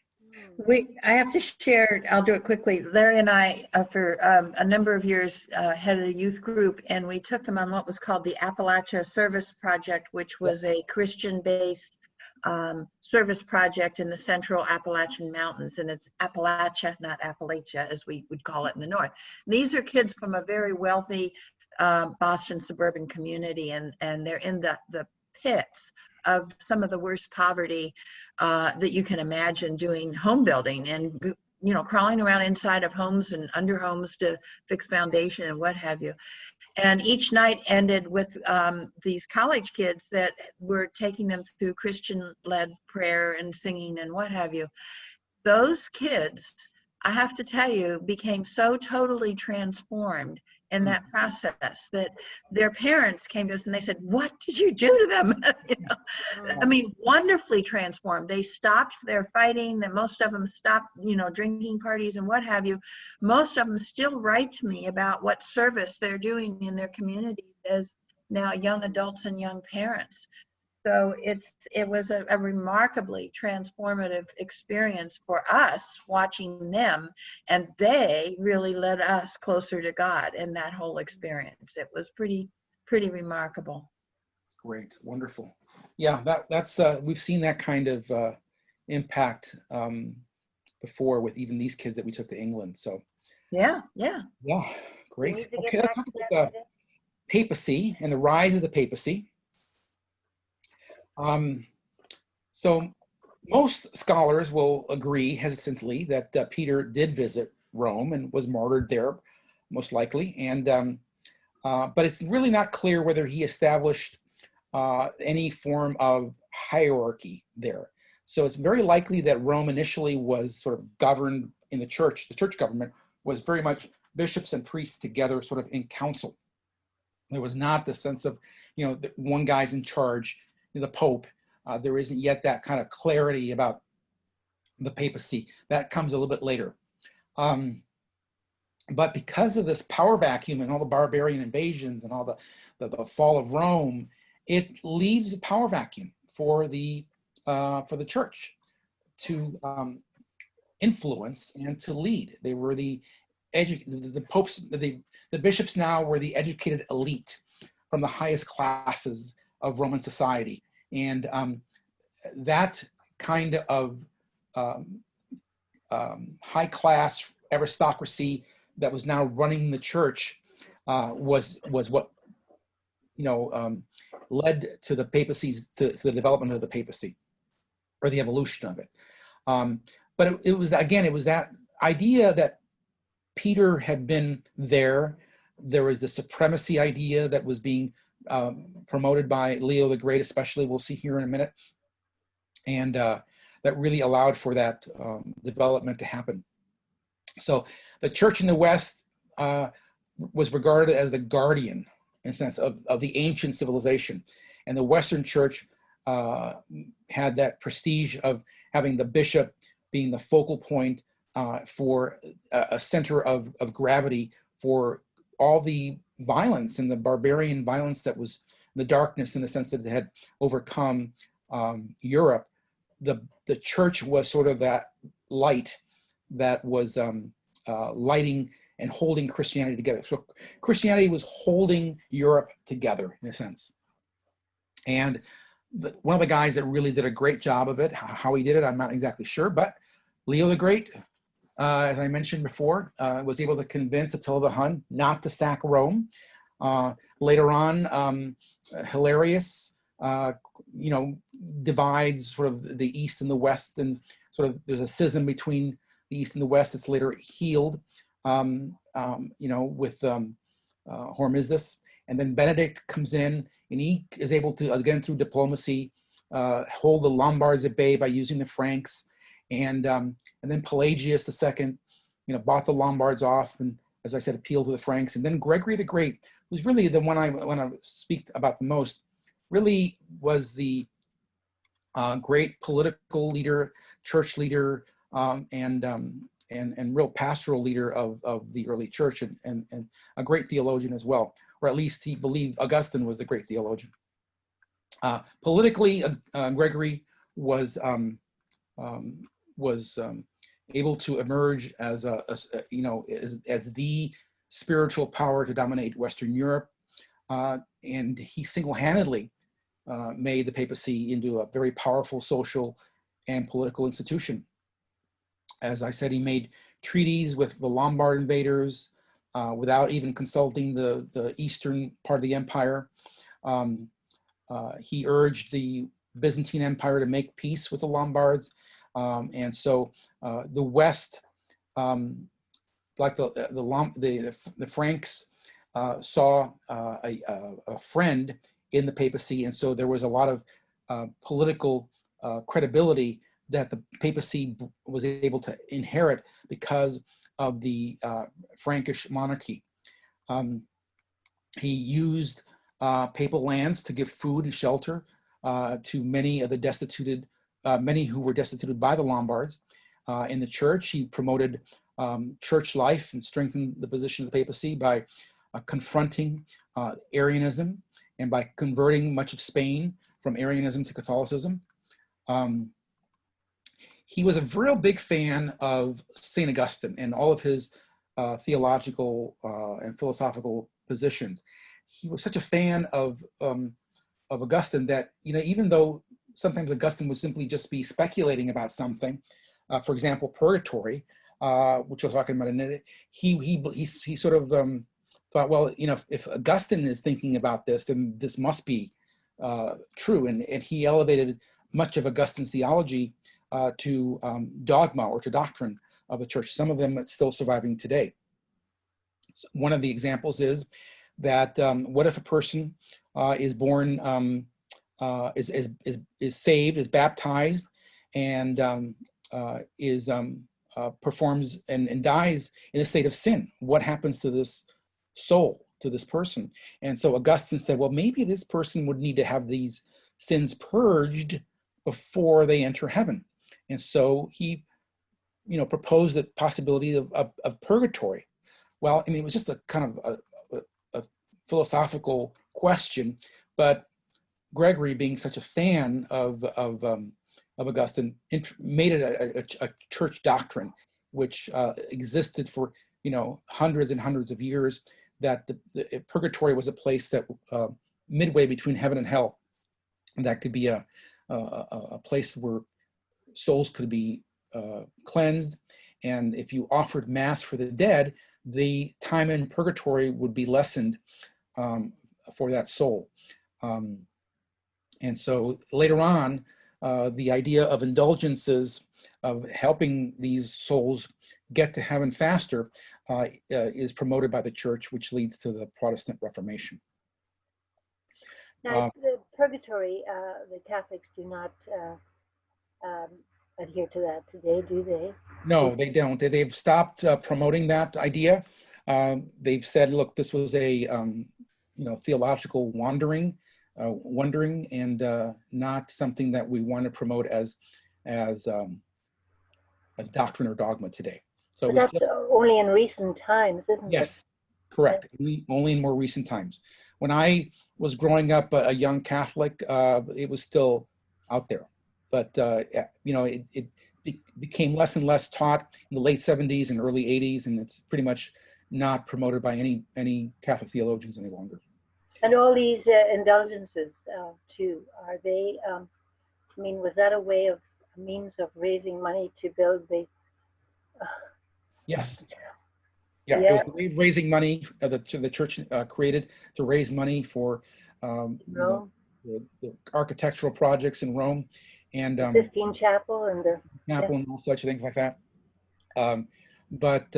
I have to share, I'll do it quickly. Larry and I, for a number of years, had a youth group, and we took them on what was called the Appalachia Service Project, which was a Christian-based service project in the central Appalachian Mountains. And it's Appalachia, not Appalachia, as we would call it in the north. These are kids from a very wealthy Boston suburban community, and they're in the pits of some of the worst poverty that you can imagine, doing home building and, you know, crawling around inside of homes and under homes to fix foundation and what have you. And each night ended with these college kids that were taking them through Christian-led prayer and singing and what have you. Those kids, I have to tell you, became so totally transformed in that process that their parents came to us and they said, what did you do to them? You know? I mean, wonderfully transformed. They stopped their fighting. That most of them stopped, you know, drinking parties and what have you. Most of them still write to me about what service they're doing in their communities as now young adults and young parents. So it was a remarkably transformative experience for us watching them, and they really led us closer to God in that whole experience. It was pretty remarkable. Great, wonderful. Yeah, that's we've seen that kind of impact before with even these kids that we took to England. So yeah, great. Okay, let's talk about the papacy and the rise of the papacy. So most scholars will agree hesitantly that Peter did visit Rome and was martyred there, most likely. And but it's really not clear whether he established any form of hierarchy there. So it's very likely that Rome initially was sort of governed in the church government was very much bishops and priests together sort of in council. There was not the sense of, one guy's in charge, the Pope. There isn't yet that kind of clarity about the papacy. That comes a little bit later. But because of this power vacuum and all the barbarian invasions and all the fall of Rome, it leaves a power vacuum for the church to influence and to lead. They were the popes, the bishops now were the educated elite from the highest classes of Roman society, and that kind of high class aristocracy that was now running the church was what led to the papacy's to the development of the papacy, or the evolution of it. But it was that idea that Peter had been there. There was the supremacy idea that was being promoted by Leo the Great, especially. We'll see here in a minute, and that really allowed for that development to happen. So the church in the West was regarded as the guardian, in a sense, of the ancient civilization. And the Western church had that prestige of having the bishop being the focal point for a center of gravity for all the violence and the barbarian violence that was the darkness, in the sense that it had overcome Europe. The church was sort of that light that was lighting and holding Christianity together. So Christianity was holding Europe together, in a sense. And one of the guys that really did a great job of it, how he did it, I'm not exactly sure, but Leo the Great, as I mentioned before, was able to convince Attila the Hun not to sack Rome. Later on, Hilarius, divides sort of the East and the West, and sort of there's a schism between the East and the West that's later healed, with Hormisdas. And then Benedict comes in, and he is able to, again through diplomacy, hold the Lombards at bay by using the Franks. And then Pelagius II, bought the Lombards off, and as I said, appealed to the Franks. And then Gregory the Great, who's really the one I want to speak about the most, really was the great political leader, church leader, and real pastoral leader of the early church, and a great theologian as well, or at least he believed Augustine was the great theologian. Politically, Gregory was able to emerge as the spiritual power to dominate Western Europe, and he single-handedly made the papacy into a very powerful social and political institution. As I said, he made treaties with the Lombard invaders without even consulting the eastern part of the empire. He urged the Byzantine Empire to make peace with the Lombards. And so the West, like the Franks, saw a friend in the papacy, and so there was a lot of political credibility that the papacy was able to inherit because of the Frankish monarchy. He used papal lands to give food and shelter to many of the destituted, many who were destituted by the Lombards. In the church, he promoted church life and strengthened the position of the papacy by confronting Arianism and by converting much of Spain from Arianism to Catholicism. He was a real big fan of St. Augustine and all of his theological and philosophical positions. He was such a fan of Augustine that, even though sometimes Augustine would simply just be speculating about something, for example, purgatory, which we're talking about in a minute, he sort of thought, well, if Augustine is thinking about this, then this must be true, and he elevated much of Augustine's theology to dogma or to doctrine of the church. Some of them are still surviving today. So one of the examples is that what if a person is born, is saved, is baptized, and performs and dies in a state of sin? What happens to this soul, to this person? And so Augustine said, well, maybe this person would need to have these sins purged before they enter heaven. And so he, proposed the possibility of purgatory. Well, I mean, it was just a kind of a philosophical question, but Gregory, being such a fan of Augustine, made it a church doctrine, which existed for hundreds and hundreds of years. That the purgatory was a place that midway between heaven and hell, and that could be a place where souls could be cleansed, and if you offered mass for the dead, the time in purgatory would be lessened for that soul. And so later on, the idea of indulgences, of helping these souls get to heaven faster, is promoted by the church, which leads to the Protestant Reformation. Now, the purgatory, the Catholics do not adhere to that today, do they? No, they don't. They've stopped promoting that idea. They've said, look, this was a theological wandering, and not something that we want to promote as doctrine or dogma today. So but that's only in recent times, isn't it? Yes, correct. Only in more recent times. When I was growing up a young Catholic, it was still out there. But it became less and less taught in the late 70s and early 80s, and it's pretty much not promoted by any Catholic theologians any longer. And all these indulgences too, are they, was that a means of raising money to build the... Yes. Yeah, it was a way of raising money that the church created to raise money for the architectural projects in Rome, and the Sistine Chapel and the chapel and all such things like that. But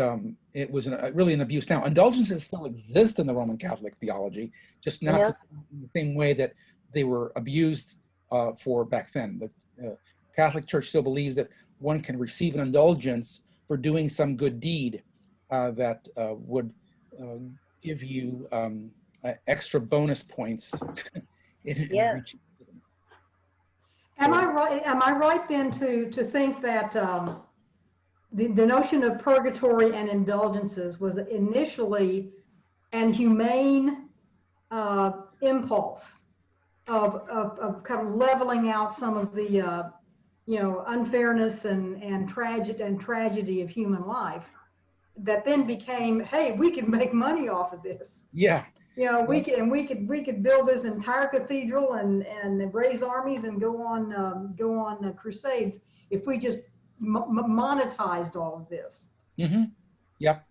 it was really an abuse. Now, indulgences still exist in the Roman Catholic theology, just not in the same way that they were abused for back then. The Catholic Church still believes that one can receive an indulgence for doing some good deed that would give you extra bonus points. Am I right then to think that the notion of purgatory and indulgences was initially an humane impulse of kind of leveling out some of the unfairness and tragedy of human life, that then became, hey, we can make money off of this. Yeah. We could build this entire cathedral and raise armies and go on crusades if we just monetized all of this. Mm-hmm. Yep.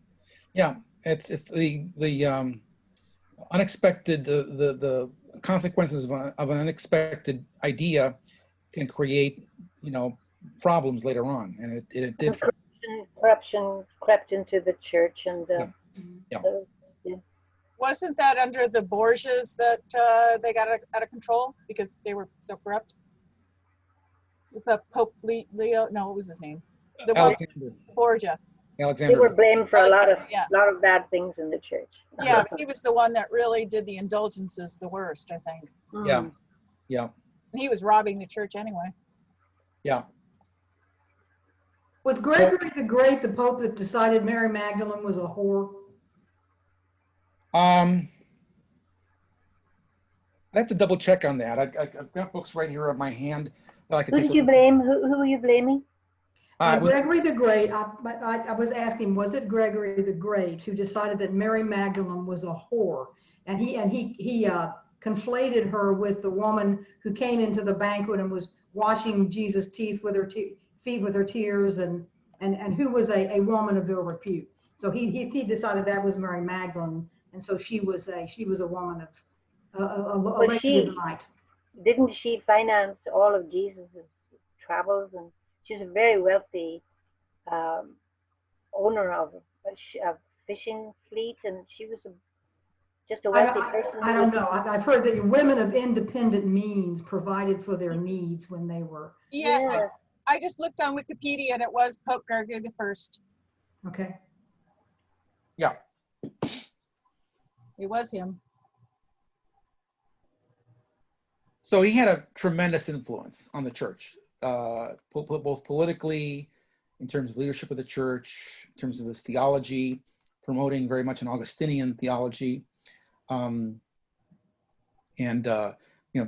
Yeah. It's the unexpected, the consequences of an unexpected idea can create problems later on, and it did. Corruption crept into the church, and wasn't that under the Borgias that they got out of control because they were so corrupt? Pope Leo, no, what was his name? The Alexander. Borgia. Alexander. They were blamed for a lot of bad things in the church. Yeah, but he was the one that really did the indulgences the worst, I think. Yeah. Yeah. And he was robbing the church anyway. Yeah. Was Gregory the Great the Pope that decided Mary Magdalene was a whore? I have to double check on that. I've got books right here on my hand that I could Who take. Did you blame? Who were you blaming? Gregory the Great. I was asking, was it Gregory the Great who decided that Mary Magdalene was a whore, and he conflated her with the woman who came into the banquet and was washing Jesus' teeth with her feet with her tears, and who was a woman of ill repute. So he decided that was Mary Magdalene, and so she was a woman of a lady of the night. didn't she finance all of Jesus's travels? And she's a very wealthy um, owner of a fishing fleet, and she was just a wealthy person. I don't know. I've heard that women of independent means provided for their needs when they were. Yes, Yeah. I just looked on Wikipedia and it was Pope Gregory the First. Okay. Yeah. It was him. So he had a tremendous influence on the church, both politically, in terms of leadership of the church, in terms of his theology, promoting very much an Augustinian theology, and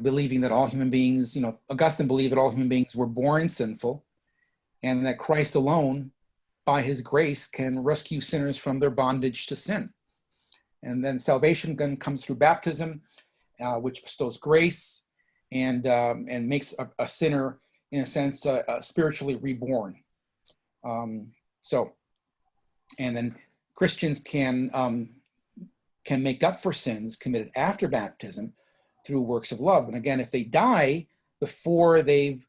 believing that all human beings, Augustine believed that all human beings were born sinful, and that Christ alone, by his grace, can rescue sinners from their bondage to sin. And then salvation then comes through baptism, which bestows grace and makes a sinner, in a sense, spiritually reborn. And then Christians can make up for sins committed after baptism through works of love. And again, if they die before they've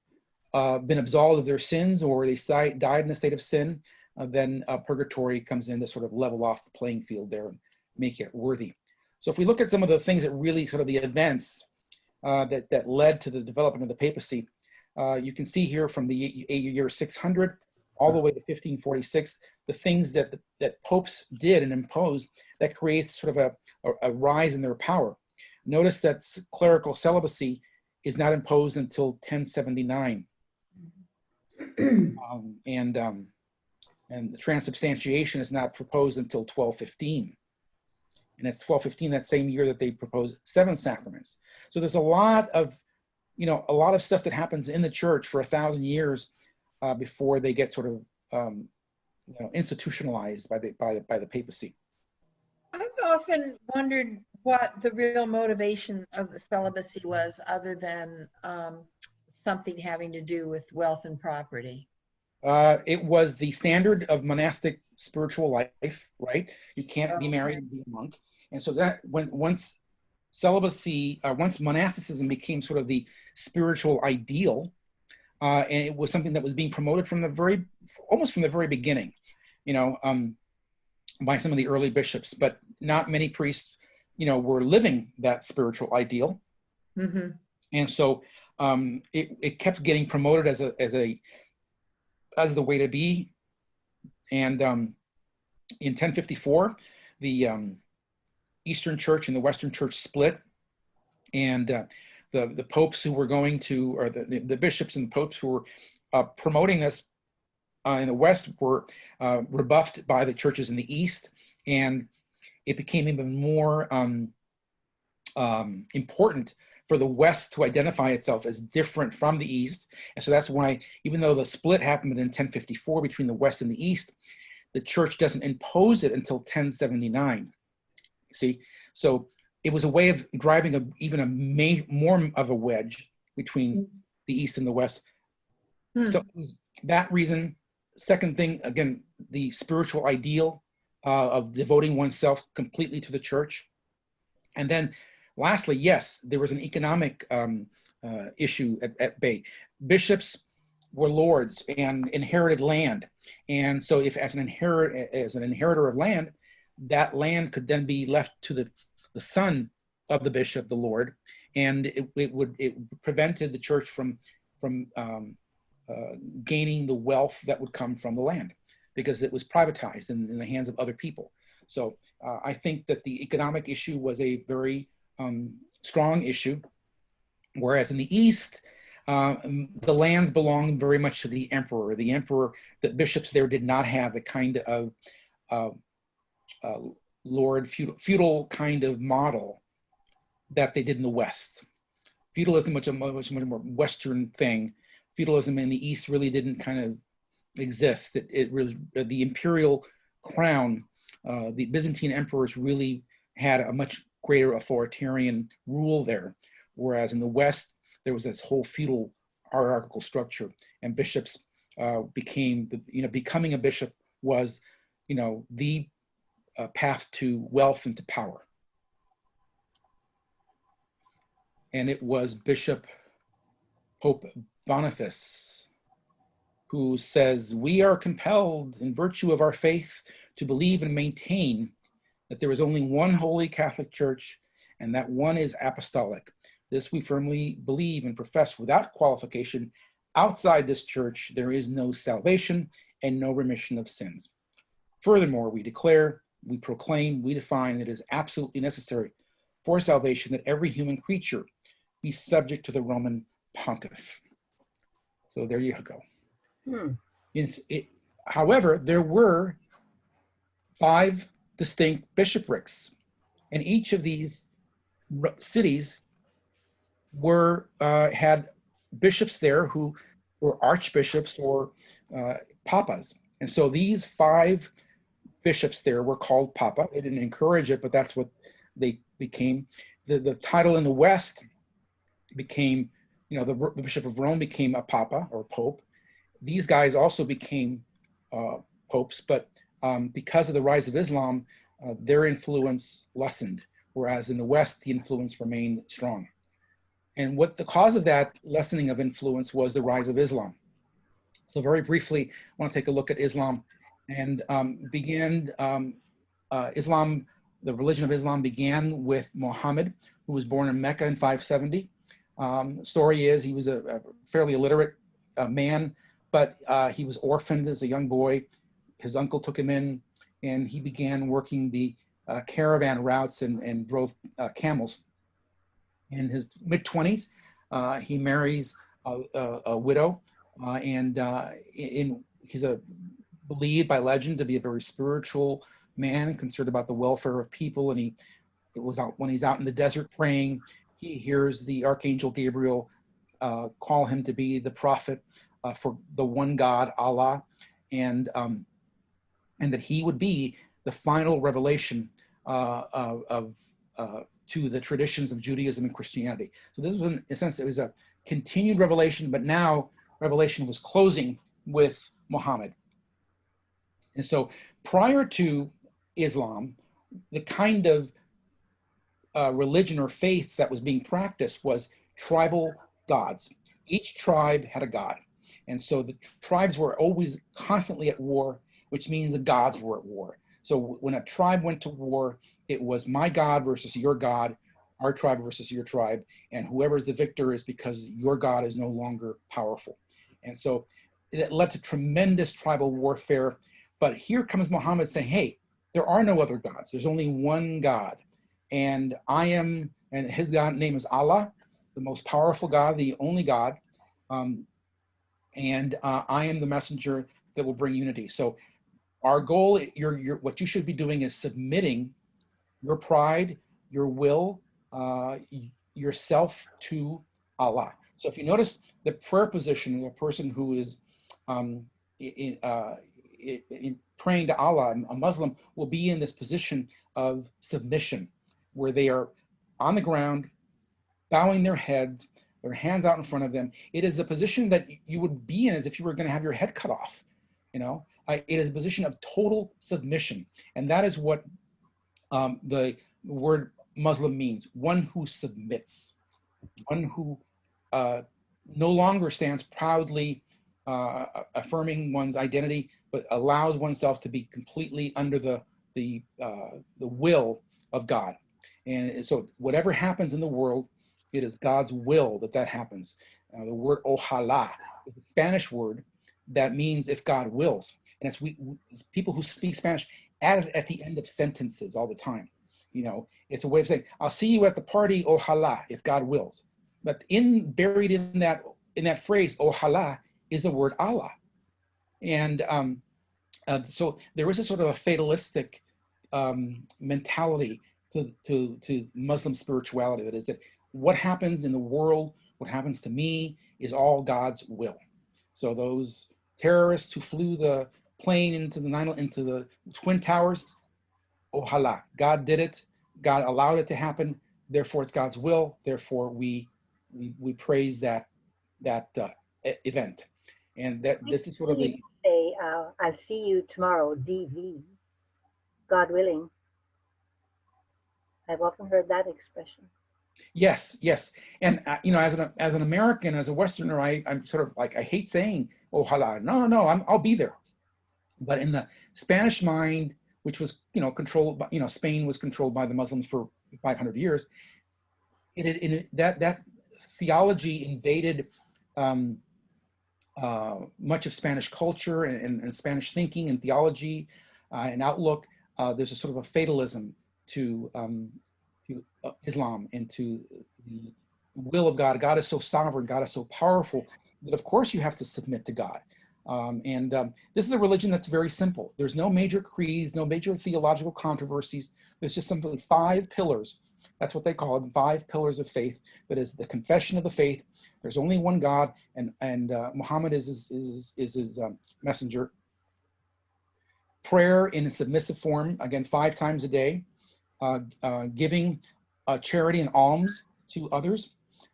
been absolved of their sins, or they died in a state of sin, then purgatory comes in to sort of level off the playing field there and make it worthy. So if we look at some of the things that really sort of the events that led to the development of the papacy, you can see here from the year 600 all the way to 1546, the things that popes did and imposed that creates sort of a rise in their power. Notice that clerical celibacy is not imposed until 1079. And the transubstantiation is not proposed until 1215. And it's 1215, that same year, that they proposed 7 sacraments. So there's a lot of stuff that happens in the church for 1,000 years before they get sort of institutionalized by the papacy. I've often wondered what the real motivation of the celibacy was, other than something having to do with wealth and property. It was the standard of monastic spiritual life, right? You can't be married and be a monk. And so that once monasticism became sort of the spiritual ideal, and it was something that was being promoted almost from the very beginning, by some of the early bishops, but not many priests, were living that spiritual ideal. Mm-hmm. And so it kept getting promoted as the way to be. And in 1054, the Eastern Church and the Western Church split, and the popes who were going to, or the bishops and the popes who were promoting this in the West were rebuffed by the churches in the East, and it became even more important for the West to identify itself as different from the East. And so that's why, even though the split happened in 1054 between the West and the East, the church doesn't impose it until 1079. See, so it was a way of driving more of a wedge between the East and the West. So it was that reason. Second thing, again, the spiritual ideal of devoting oneself completely to the church. And then lastly, yes, there was an economic issue at bay. Bishops were lords and inherited land. And so if as an inheritor of land, that land could then be left to the son of the bishop, the lord, and it prevented the church from gaining the wealth that would come from the land, because it was privatized in the hands of other people. So I think that the economic issue was a very strong issue, whereas in the East, the lands belonged very much to the emperor. The bishops there did not have the kind of lord feudal kind of model that they did in the West. Feudalism was a much more Western thing. Feudalism in the East really didn't kind of exist. It really, the imperial crown, the Byzantine emperors really had a much greater authoritarian rule there, whereas in the West there was this whole feudal hierarchical structure, and bishops becoming a bishop was, the path to wealth and to power. and it was Pope Boniface, who says, "We are compelled in virtue of our faith to believe and maintain that there is only one holy Catholic Church, and that one is apostolic. This we firmly believe and profess without qualification. Outside this church, there is no salvation and no remission of sins. Furthermore, we declare, we proclaim, we define that it is absolutely necessary for salvation that every human creature be subject to the Roman pontiff." So there you go. However, there were 5 distinct bishoprics, and each of these cities had bishops there who were archbishops or papas. And so these 5 bishops there were called papa. They didn't encourage it, but that's what they became. The title in the West became, the Bishop of Rome became a papa or pope. These guys also became popes, but because of the rise of Islam, their influence lessened, whereas in the West, the influence remained strong. And what the cause of that lessening of influence was the rise of Islam. So very briefly, I want to take a look at Islam. And the religion of Islam began with Muhammad, who was born in Mecca in 570. Story is he was a fairly illiterate man, but he was orphaned as a young boy. His uncle took him in, and he began working the caravan routes and drove camels. In his mid-20s, he marries a widow, and he's believed by legend to be a very spiritual man, concerned about the welfare of people. And when he's out in the desert praying, he hears the Archangel Gabriel call him to be the prophet for the one God, Allah, and that he would be the final revelation to the traditions of Judaism and Christianity. So this was, in a sense, it was a continued revelation, but now revelation was closing with Muhammad. And so prior to Islam, the kind of religion or faith that was being practiced was tribal gods. Each tribe had a god. And so the tribes were always constantly at war, which means the gods were at war. So when a tribe went to war, it was my God versus your God, our tribe versus your tribe, and whoever's the victor is because your God is no longer powerful. And so it led to tremendous tribal warfare. But here comes Muhammad saying, hey, there are no other gods. There's only one God. And and his God name is Allah, the most powerful God, the only God. I am the messenger that will bring unity. So our goal, what you should be doing is submitting your pride, your will, yourself to Allah. So if you notice the prayer position of a person who is praying to Allah, a Muslim will be in this position of submission, where they are on the ground, bowing their heads, their hands out in front of them. It is the position that you would be in as if you were going to have your head cut off. It is a position of total submission, and that is what the word Muslim means: one who submits, one who no longer stands proudly affirming one's identity, but allows oneself to be completely under the will of God. And so whatever happens in the world, it is God's will that happens. The word ojalá is a Spanish word that means if God wills. And it's people who speak Spanish add it at the end of sentences all the time. It's a way of saying, I'll see you at the party, ojalá, if God wills. But buried in that phrase, ojalá, is the word Allah. And so there is a sort of a fatalistic mentality to Muslim spirituality. That is that what happens in the world, what happens to me, is all God's will. So those terrorists who flew the plane into the Twin Towers, ojalá, God did it, God allowed it to happen, therefore it's God's will, therefore we praise that event. And this is sort of the say, I'll see you tomorrow, DV, God willing. I've often heard that expression. Yes, yes. And you know, as an American, as a Westerner, I'm sort of like, I hate saying ojalá. No, no, no, I'll be there. But in the Spanish mind, which was, you know, controlled by, you know, Spain was controlled by the Muslims for 500 years. That theology invaded much of Spanish culture and Spanish thinking and theology and outlook. There's a sort of a fatalism to Islam and to the will of God. God is so sovereign, God is so powerful that of course you have to submit to God. This is a religion that's very simple. There's no major creeds, no major theological controversies. There's just simply 5 pillars. That's what they call them, 5 pillars of faith. That is the confession of the faith. There's only one God, and Muhammad is his messenger. Prayer in a submissive form, again, 5 times a day. Giving charity and alms to others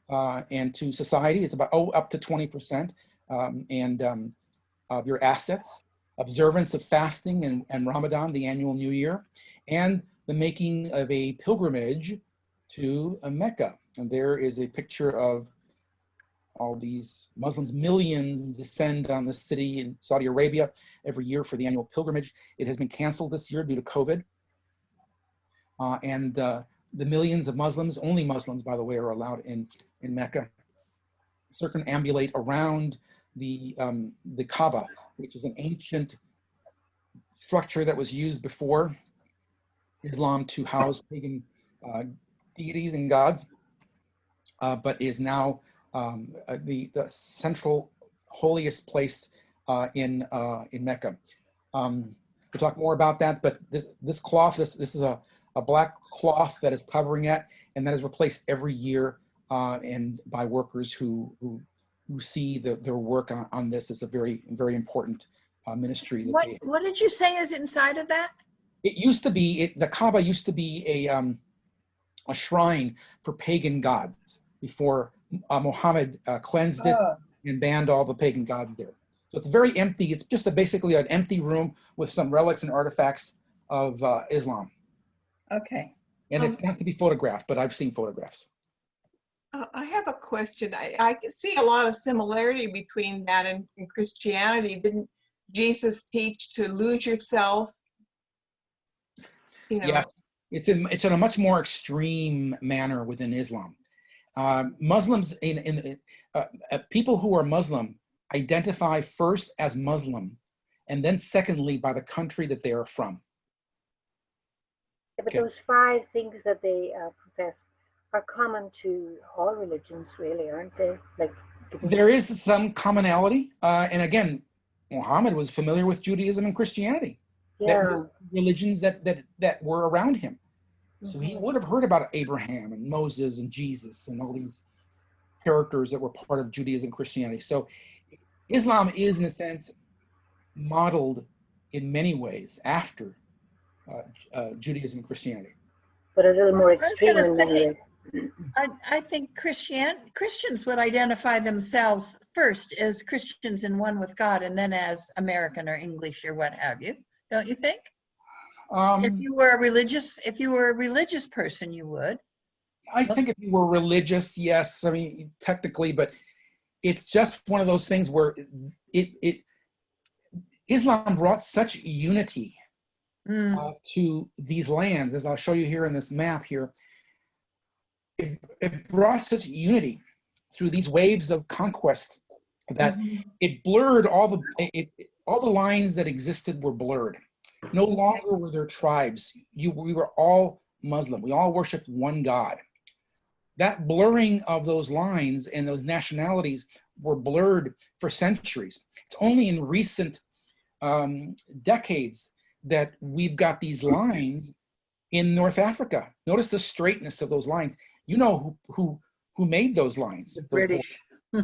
and to society. It's about up to 20%. Of your assets, observance of fasting and Ramadan, the annual New Year, and the making of a pilgrimage to Mecca. And there is a picture of all these Muslims. Millions descend on the city in Saudi Arabia every year for the annual pilgrimage. It has been canceled this year due to COVID. The millions of Muslims, only Muslims, by the way, are allowed in Mecca, circumambulate around the Kaaba, which is an ancient structure that was used before Islam to house pagan deities and gods, but is now the central holiest place in Mecca. We'll talk more about that, but this cloth, this is a black cloth that is covering it, and that is replaced every year and by workers who see their work on this as a very, very important ministry. What did you say is inside of that? It used to be, the Kaaba used to be a shrine for pagan gods before Muhammad cleansed it and banned all the pagan gods there. So it's very empty. It's just basically an empty room with some relics and artifacts of Islam. Okay. And it's not to be photographed, but I've seen photographs. I have a question. I see a lot of similarity between that and Christianity. Didn't Jesus teach to lose yourself? You know. Yeah, it's in a much more extreme manner within Islam. Muslims, people who are Muslim identify first as Muslim, and then secondly by the country that they are from. Yeah, but those 5 things that they profess are common to all religions, really, aren't they? Like, there is some commonality, and again, Muhammad was familiar with Judaism and Christianity. yeah, Religions that were around him. So he would have heard about Abraham and Moses and Jesus and all these characters that were part of Judaism and Christianity. So Islam is, in a sense, modeled in many ways after Judaism and Christianity. but a little more extreme in many ways. I think Christians would identify themselves first as Christians in one with God, and then as American or English or what have you. Don't you think? If you were a religious person, you would. I think if you were religious, yes. I mean, technically, but it's just one of those things where Islam brought such unity to these lands, as I'll show you here in this map here. It brought such unity through these waves of conquest that it blurred all the lines that existed were blurred. No longer were there tribes. We were all Muslim. We all worshiped one God. That blurring of those lines and those nationalities were blurred for centuries. It's only in recent decades that we've got these lines in North Africa. Notice the straightness of those lines. You know who made those lines? The British. Yeah.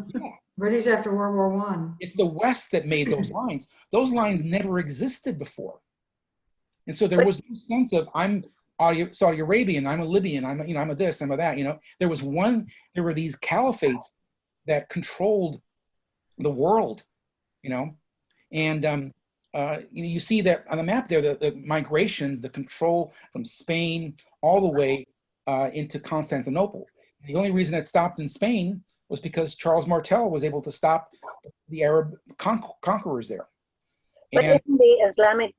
British after World War I. It's the West that made those lines. Those lines never existed before. And so there was no sense of I'm Saudi Arabian, I'm a Libyan, I'm a this, I'm a that, There were these caliphates that controlled the world, and you see that on the map there, the migrations, the control from Spain all the way into Constantinople. The only reason it stopped in Spain was because Charles Martel was able to stop the Arab conquerors there. But And isn't the Islamic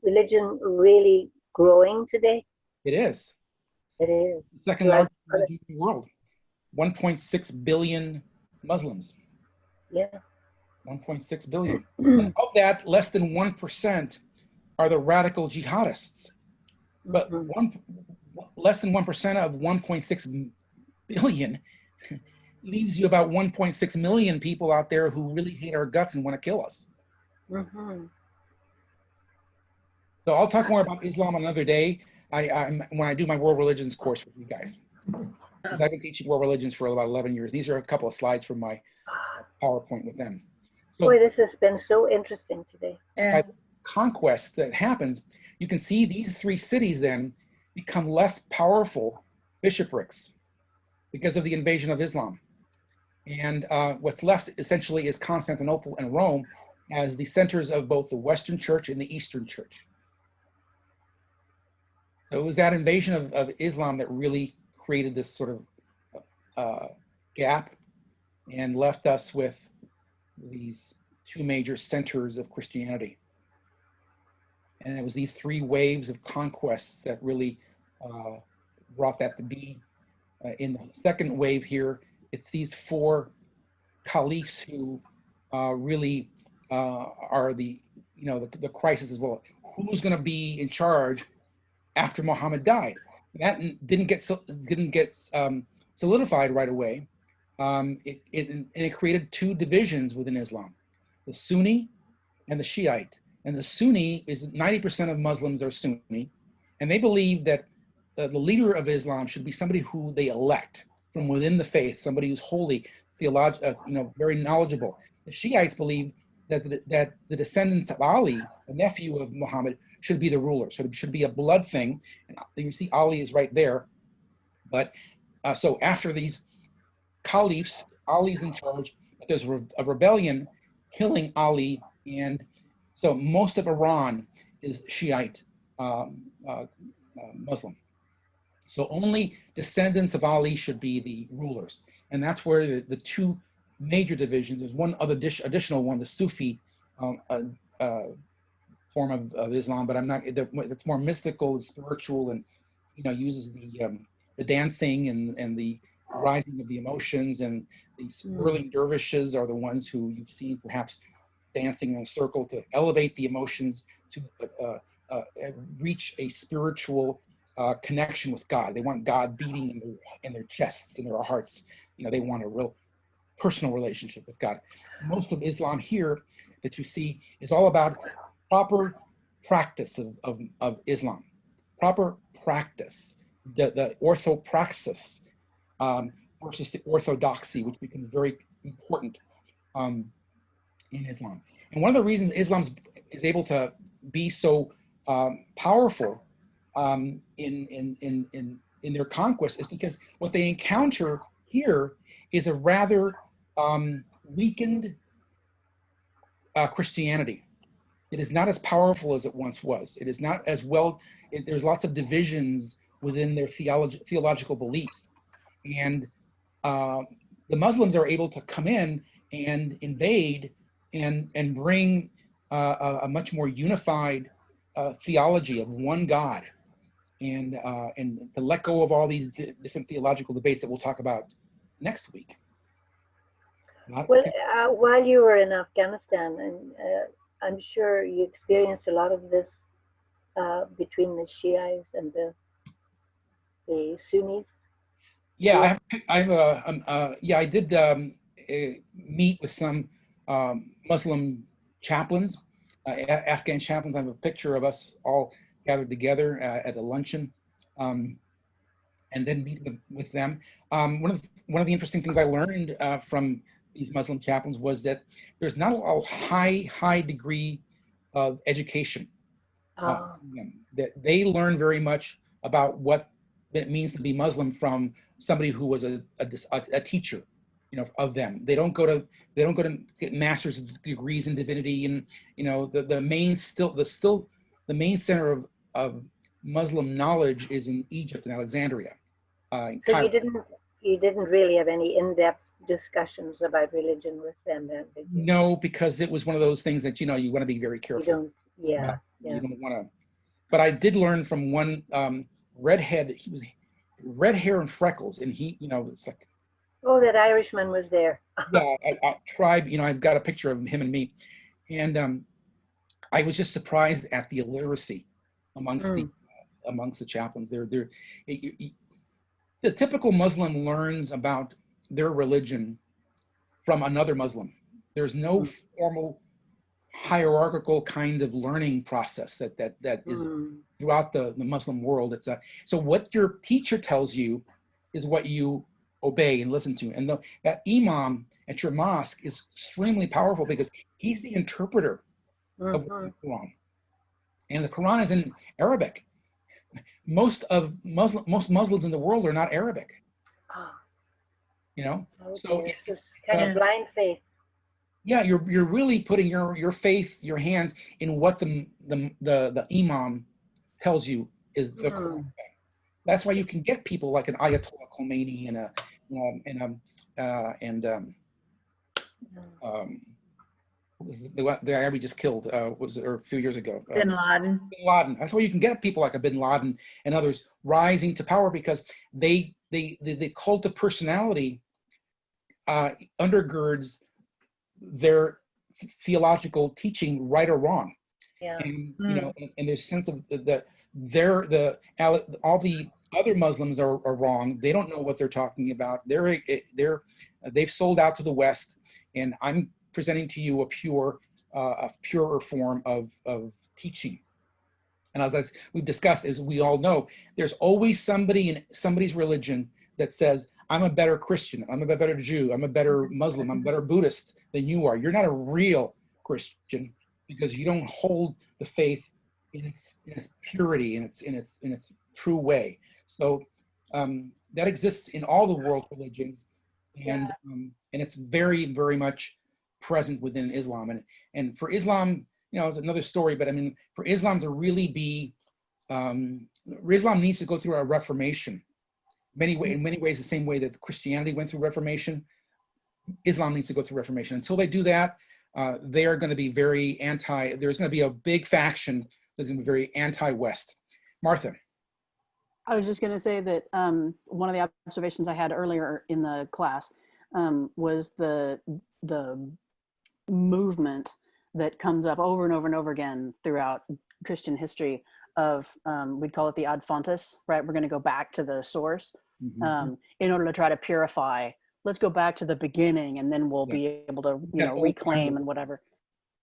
religion really growing today? it is It is. the second Like, largest religion in the world. 1.6 billion Muslims. yeah. 1.6 billion. And of that, less than 1% are the radical jihadists. But less than 1% of 1.6 billion leaves you about 1.6 million people out there who really hate our guts and want to kill us. Mm-hmm. So I'll talk more about Islam another day. When I do my world religions course with you guys. Because I've been teaching world religions for about 11 years. These are a couple of slides from my PowerPoint with them. So Boy, this has been so interesting today. Yeah. by conquest that happens, you can see these three cities then become less powerful bishoprics because of the invasion of Islam. And what's left essentially is Constantinople and Rome as the centers of both the Western Church and the Eastern Church. So it was that invasion of Islam that really created this sort of gap and left us with these two major centers of Christianity. And it was these three waves of conquests that really brought that to be. In the second wave here, it's these four caliphs who really are the crisis as well. Who's going to be in charge after Muhammad died? That didn't get solidified right away. It created two divisions within Islam: the Sunni and the Shiite. And the Sunni is 90% of Muslims are Sunni, and they believe that the leader of Islam should be somebody who they elect from within the faith, somebody who's holy, very knowledgeable. The Shiites believe that the descendants of Ali, the nephew of Muhammad, should be the ruler. So it should be a blood thing. And you see Ali is right there. But so after these caliphs, Ali's in charge, but there's a rebellion killing Ali, and so most of Iran is Shiite Muslim. So only descendants of Ali should be the rulers. And that's where the two major divisions, there's one other additional one, the Sufi form of Islam, but it's more mystical and spiritual, and uses the dancing and the rising of the emotions, and these whirling dervishes are the ones who you've seen perhaps dancing in a circle to elevate the emotions to reach a spiritual connection with God. They want God beating in their chests, in their hearts. They want a real personal relationship with God. Most of Islam here that you see is all about proper practice of Islam. Proper practice, the orthopraxis versus the orthodoxy, which becomes very important in Islam. And one of the reasons Islam is able to be so powerful in their conquest is because what they encounter here is a rather weakened Christianity. It is not as powerful as it once was. It is not as well. There's lots of divisions within their theological beliefs, and the Muslims are able to come in and invade and bring a much more unified theology of one God, and to let go of all these different theological debates that we'll talk about next week. Well, while you were in Afghanistan, and I'm sure you experienced a lot of this between the Shiites and the Sunnis. Yeah, I did meet with some Muslim chaplains, Afghan chaplains. I have a picture of us all gathered together at a luncheon, and then meet with them. One of the interesting things I learned from these Muslim chaplains was that there's not a high degree of education. That they learn very much about what it means to be Muslim from somebody who was a teacher, of them. They don't go to get master's degrees in divinity, and the main center of Muslim knowledge is in Egypt and Alexandria. So You didn't really have any in-depth discussions about religion with them then, did you? No, because it was one of those things that, you want to be very You careful. don't, yeah, about. yeah. You don't want to. But I did learn from one redhead. He was red hair and freckles, and he, it's like, Oh, that Irishman was there. yeah, I tribe. I've got a picture of him and me, and I was just surprised at the illiteracy amongst the chaplains. The typical Muslim learns about their religion from another Muslim. There's no formal hierarchical kind of learning process that is throughout the Muslim world. So what your teacher tells you is what you obey and listen to. And that imam at your mosque is extremely powerful because he's the interpreter of the Quran. And the Quran is in Arabic. Most Muslims in the world are not Arabic. Okay, So it's just kind of blind faith. yeah, you're really putting your faith, your hands in what the imam tells you is the Quran. That's why you can get people like an Ayatollah Khomeini the guy we just killed a few years ago. Bin Laden. Bin Laden. That's why you can get people like a Bin Laden and others rising to power because the cult of personality undergirds their theological teaching, right or wrong. Yeah. And and there's a sense of all the other Muslims are wrong. They don't know what they're talking about. They've sold out to the West, and I'm presenting to you a purer form of teaching. And as we've discussed, as we all know, there's always somebody in somebody's religion that says, I'm a better Christian, I'm a better Jew, I'm a better Muslim, I'm a better Buddhist than you are. You're not a real Christian because you don't hold the faith in its purity, in its true way. So that exists in all the world's religions, and it's very, very much present within Islam. And for Islam, it's another story, but I mean, for Islam to really be, Islam needs to go through a reformation. In many ways, the same way that Christianity went through Reformation, Islam needs to go through Reformation. Until they do that, they are going to be very there's going to be a big faction that's going to be very anti-West. Martha. I was just going to say that one of the observations I had earlier in the class was the movement that comes up over and over and over again throughout Christian history of, we'd call it the ad fontes, right? We're going to go back to the source in order to try to purify. Let's go back to the beginning, and then we'll be able to, reclaim and whatever.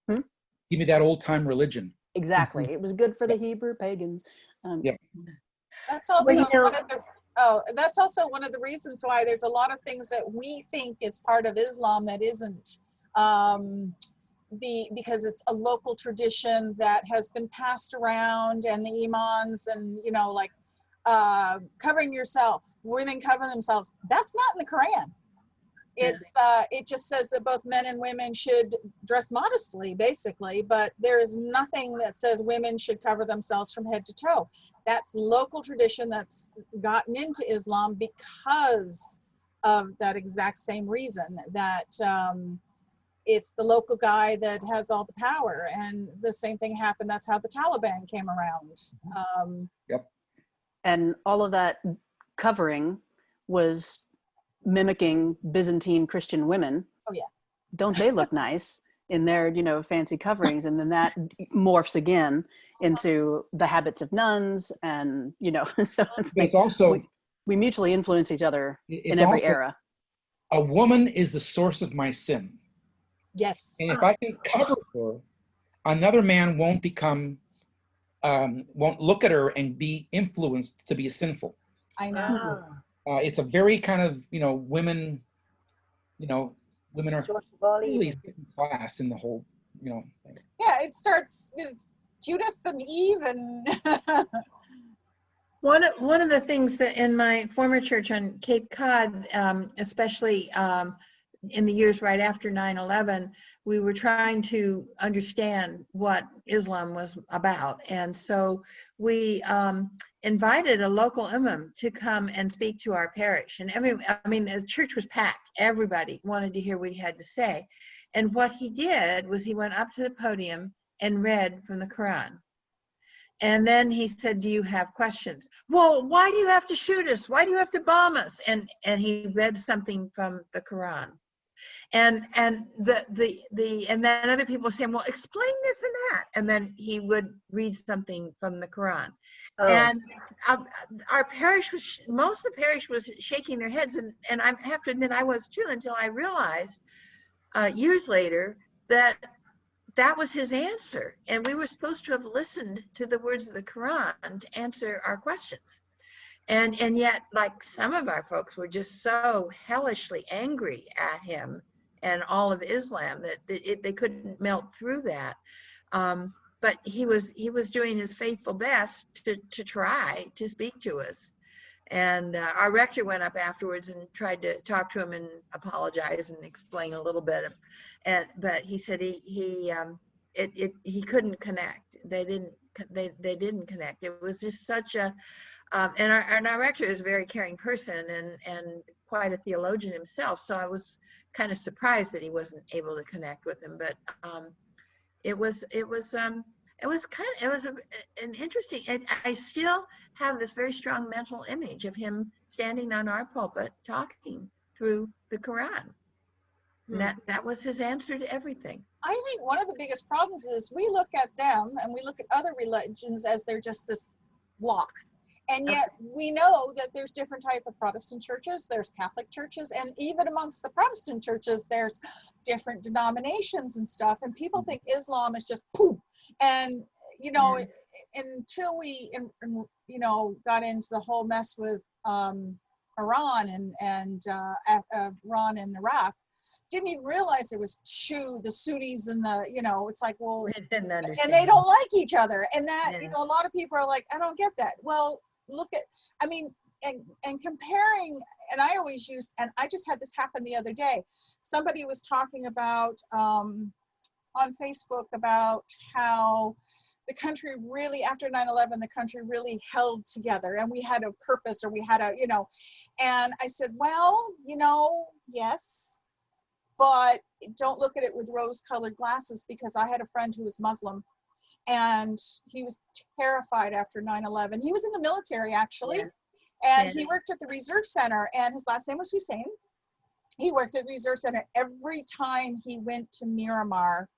Give me that old time religion. Exactly. It was good for the Hebrew pagans. That's also that's also one of the reasons why there's a lot of things that we think is part of Islam that isn't. Because it's a local tradition that has been passed around, and the imams and covering yourself, women covering themselves, that's not in the Quran. It just says that both men and women should dress modestly, basically, but there is nothing that says women should cover themselves from head to toe. That's local tradition that's gotten into Islam because of that exact same reason, that it's the local guy that has all the power. And the same thing happened. That's how the Taliban came around. And all of that covering was mimicking Byzantine Christian women. Oh, yeah. Don't they look nice in their, fancy coverings? And then that morphs again into the habits of nuns, and, so it's also, we mutually influence each other in every era. A woman is the source of my sin. Yes. And if I can cover her, another man won't look at her and be influenced to be sinful. I know. It's a very kind of, women are really second class in the whole, thing. Yeah, it starts with Judith and Eve and One of the things that in my former church on Cape Cod, especially in the years right after 9/11, we were trying to understand what Islam was about. And so we invited a local imam to come and speak to our parish. And the church was packed. Everybody wanted to hear what he had to say. And what he did was he went up to the podium and read from the Quran. And then he said, do you have questions? Well, why do you have to shoot us? Why do you have to bomb us? And he read something from the Quran. And then other people saying, well, explain this and that. And then he would read something from the Quran. Oh. And our parish most of the parish was shaking their heads. And I have to admit, I was too, until I realized years later that was his answer. And we were supposed to have listened to the words of the Quran to answer our questions. And yet, like, some of our folks were just so hellishly angry at him and all of Islam that they couldn't melt through that. But he was doing his faithful best to try to speak to us. And our rector went up afterwards and tried to talk to him and apologize and explain a little bit. But he said he couldn't connect. They didn't connect. It was just such a and our rector is a very caring person and quite a theologian himself. So I was kind of surprised that he wasn't able to connect with him. But it was an interesting. And I still have this very strong mental image of him standing on our pulpit talking through the Quran. And that was his answer to everything. I think one of the biggest problems is we look at them and we look at other religions as they're just this block. And yet we know that there's different type of Protestant churches, there's Catholic churches, and even amongst the Protestant churches, there's different denominations and stuff. And people think Islam is just poof. And, until we, got into the whole mess with Iran and Iran and Iraq, didn't even realize there was the Sunnis and it's like, well, didn't understand. And they don't like each other. And that, a lot of people are like, I don't get that. Well, look at, and comparing, and I always use, and I just had this happen the other day. Somebody was talking about, on Facebook, about how the country really, after 9/11, the country really held together and we had a purpose, or we had and I said, well, yes, but don't look at it with rose-colored glasses, because I had a friend who was Muslim and he was terrified after 9/11. He was in the military, actually, and he worked at the Reserve Center, and his last name was Hussein. He worked at the Reserve Center. Every time he went to Miramar,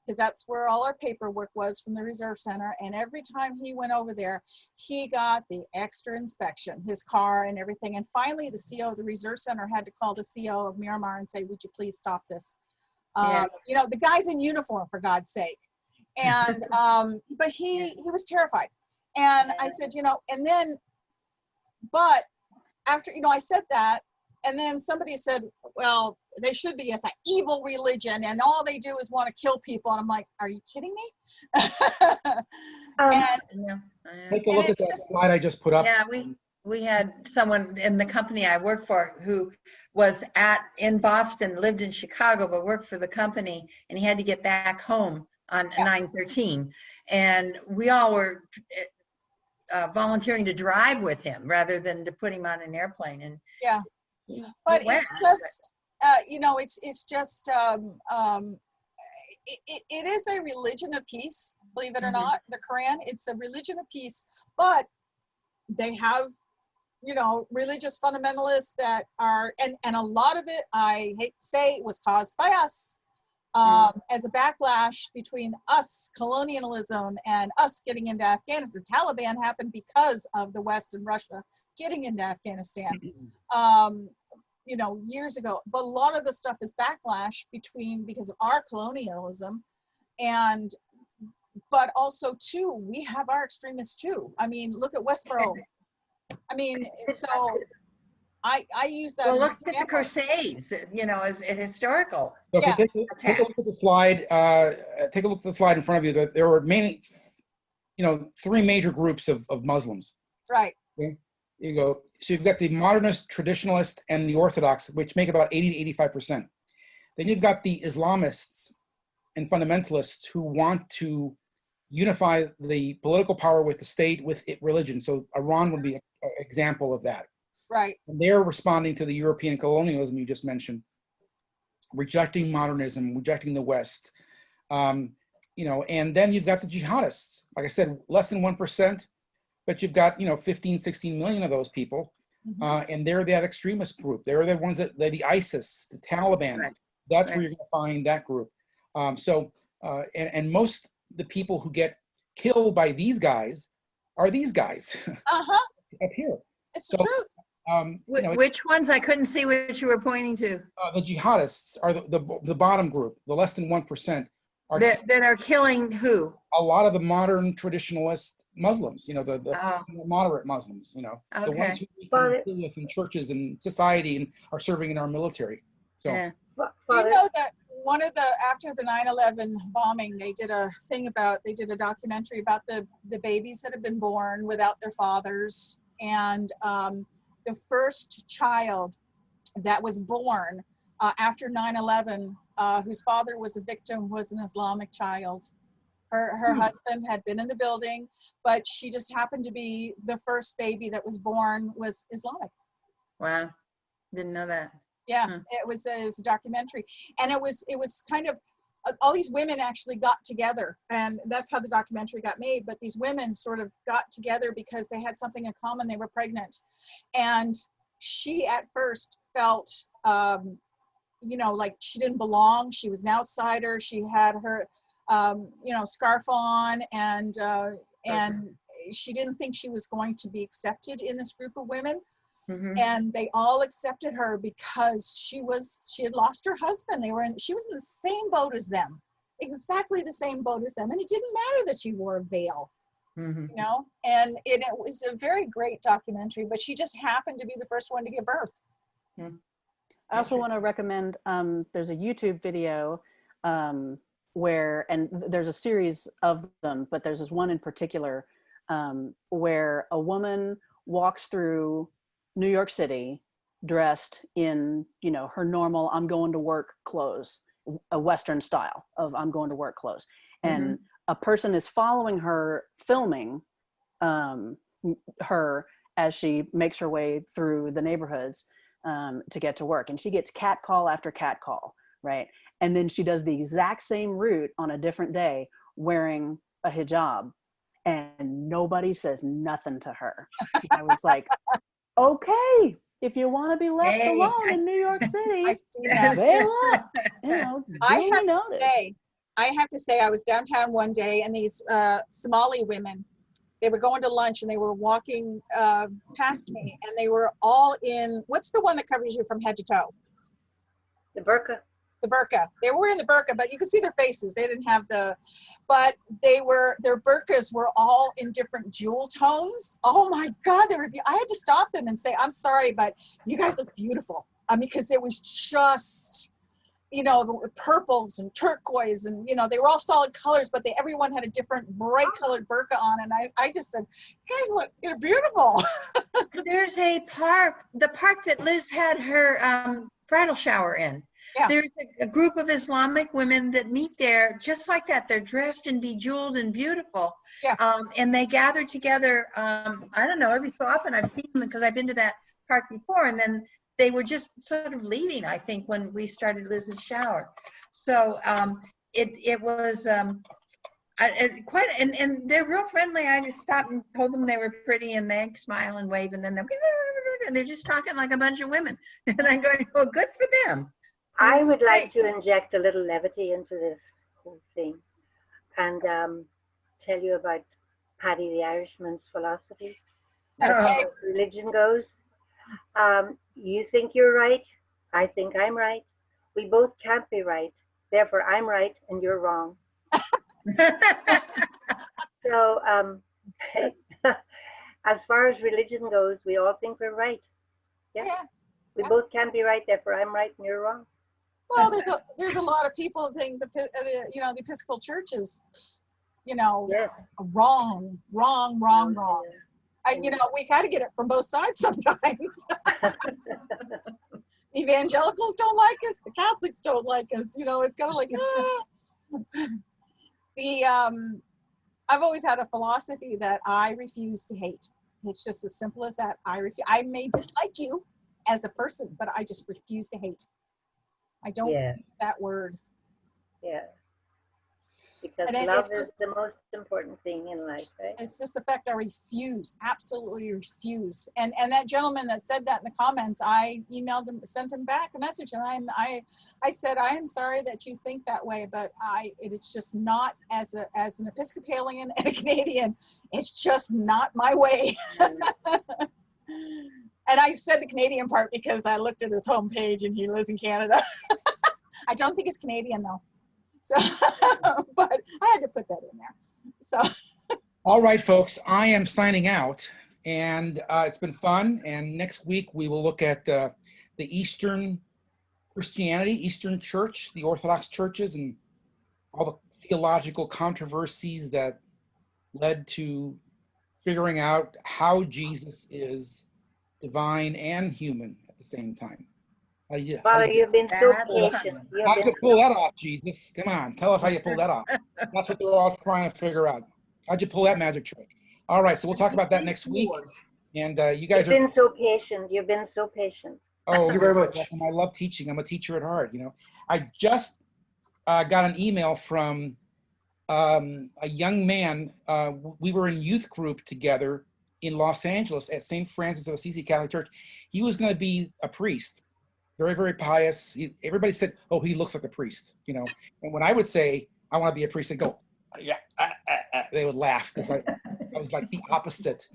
because that's where all our paperwork was from the Reserve Center, and every time he went over there, he got the extra inspection, his car and everything. And finally, the CO of the Reserve Center had to call the CO of Miramar and say, would you please stop this? The guy's in uniform, for God's sake. And, but he was terrified. And I said, and then, but after, I said that, and then somebody said, well, they should be, it's an evil religion and all they do is want to kill people. And I'm like, are you kidding me? Take a look at that slide I just put up. Yeah, we had someone in the company I worked for who was in Boston, lived in Chicago, but worked for the company, and he had to get back home on 9/13. And we all were volunteering to drive with him rather than to put him on an airplane. And but it's just, it's just, it is a religion of peace, believe it or not. The Quran, it's a religion of peace, but they have, religious fundamentalists that are, and a lot of it, I hate to say, was caused by us as a backlash between us, colonialism, and us getting into Afghanistan. The Taliban happened because of the West and Russia getting into Afghanistan, years ago. But a lot of the stuff is backlash because of our colonialism, but also too, we have our extremists too. I mean, look at Westboro. I mean, so I use that. Well, look at the Crusades, as a historical. So if you take a look at the slide, take a look at the slide in front of you. There were mainly, three major groups of Muslims. Right. Okay? You go. So you've got the modernist, traditionalist, and the Orthodox, which make about 80 to 85%. Then you've got the Islamists, and fundamentalists who want to unify the political power with the state, with religion. So Iran would be an example of that. Right. And they're responding to the European colonialism you just mentioned, rejecting modernism, rejecting the West. You know, and then you've got the jihadists. Like I said, less than 1%, but you've got, you know, 15, 16 million of those people. And they're that extremist group. They're the ones they're the ISIS, the Taliban. Right. That's where you're going to find that group. And most the people who get killed by these guys are these guys up here. It's So, the truth. You know, Which ones? I couldn't see what you were pointing to. the jihadists are the bottom group, the less than 1%. Are That are killing who? a lot of the modern traditionalist Muslims, you know, the Oh. moderate Muslims, you know, the Okay. ones who we can deal with in churches and society and are serving in our military. So Yeah. You Father, know that after the 9/11 bombing, they did a documentary about the babies that have been born without their fathers. And the first child that was born after 9/11, whose father was a victim, was an Islamic child. Her husband had been in the building, but she just happened to be the first baby that was born was Islamic. Wow. Didn't know that. Yeah, Hmm. it was a documentary, and it was kind of all these women actually got together, and that's how the documentary got made. But these women sort of got together because they had something in common. They were pregnant, and she at first felt, you know, like she didn't belong. She was an outsider. She had her, you know, scarf on, and she didn't think she was going to be accepted in this group of women. Mhm. And they all accepted her because she had lost her husband. She was in the same boat as them, exactly the same boat as them. And it didn't matter that she wore a veil, Mhm. you know, and it was a very great documentary, but she just happened to be the first one to give birth. I also want to recommend, there's a YouTube video where, and there's a series of them, but there's this one in particular where a woman walks through New York City dressed in, you know, her normal I'm going to work clothes, a Western style of I'm going to work clothes. And a person is following her, filming her as she makes her way through the neighborhoods to get to work. And she gets cat call after cat call, right? And then she does the exact same route on a different day wearing a hijab, and nobody says nothing to her. I was like, okay, if you want to be left Hey, alone in New York City, I've seen that. bail up, you know, I duly noted. have to say, I was downtown one day, and these Somali women, they were going to lunch, and they were walking past me, and they were all in, what's the one that covers you from head to toe? the burqa. The burqa. They were wearing the burqa, but you could see their faces. They didn't have but their burqas were all in different jewel tones. Oh my God, I had to stop them and say, I'm sorry, but you guys look beautiful. I mean, because it was just, you know, purples and turquoise, and, you know, they were all solid colors, but everyone had a different bright colored burqa on. And I just said, you guys look, you're beautiful. There's a park, the park that Liz had her bridal shower in. Yeah. There's a group of Islamic women that meet there just like that. They're dressed and bejeweled and beautiful. Yeah. And they gather together, I don't know, every so often I've seen them because I've been to that park before, and then they were just sort of leaving, I think, when we started Liz's shower. So it was quite, and they're real friendly. I just stopped and told them they were pretty, and they smile and wave, and then they're just talking like a bunch of women. And I'm going, oh, good for them. I would like to inject a little levity into this whole thing and tell you about Paddy the Irishman's philosophy. As far as religion goes, you think you're right, I think I'm right. We both can't be right. Therefore, I'm right and you're wrong. So, as far as religion goes, we all think we're right. Yeah. We both can't be right. Therefore, I'm right and you're wrong. Well, there's a lot of people that think the Episcopal Church is, you know, Yes. wrong. You know, we got to get it from both sides sometimes. Evangelicals don't like us. The Catholics don't like us. You know, it's kind of like, I've always had a philosophy that I refuse to hate. It's just as simple as that. I may dislike you as a person, but I just refuse to hate. I don't use that word. Yeah. Because And love is the most important thing in life, right? It's just the fact I refuse, absolutely refuse. And that gentleman that said that in the comments, I emailed him, sent him back a message, and I said, I am sorry that you think that way, but it's just not, as an Episcopalian and a Canadian, it's just not my way. And I said the Canadian part because I looked at his homepage and he lives in Canada. I don't think he's Canadian though. So, but I had to put that in there. So. All right, folks, I am signing out, and it's been fun. And next week we will look at the Eastern Christianity, Eastern Church, the Orthodox churches, and all the theological controversies that led to figuring out how Jesus is divine and human at the same time. Father, you've been so patient. How you pull that off, Jesus? Come on, tell us how you pull that off. That's what they're all trying to figure out. How'd you pull that magic trick? All right, so we'll talk about that next week. And you guys You've been so patient. You've been so patient. Oh, thank you very much. I love teaching. I'm a teacher at heart. You know, I just got an email from a young man. We were in youth group together in Los Angeles at St. Francis of Assisi Catholic Church. He was going to be a priest. Very, very pious. Everybody said, oh, he looks like a priest, you know. And when I would say, I want to be a priest, they'd go, yeah, they would laugh because I was like the opposite.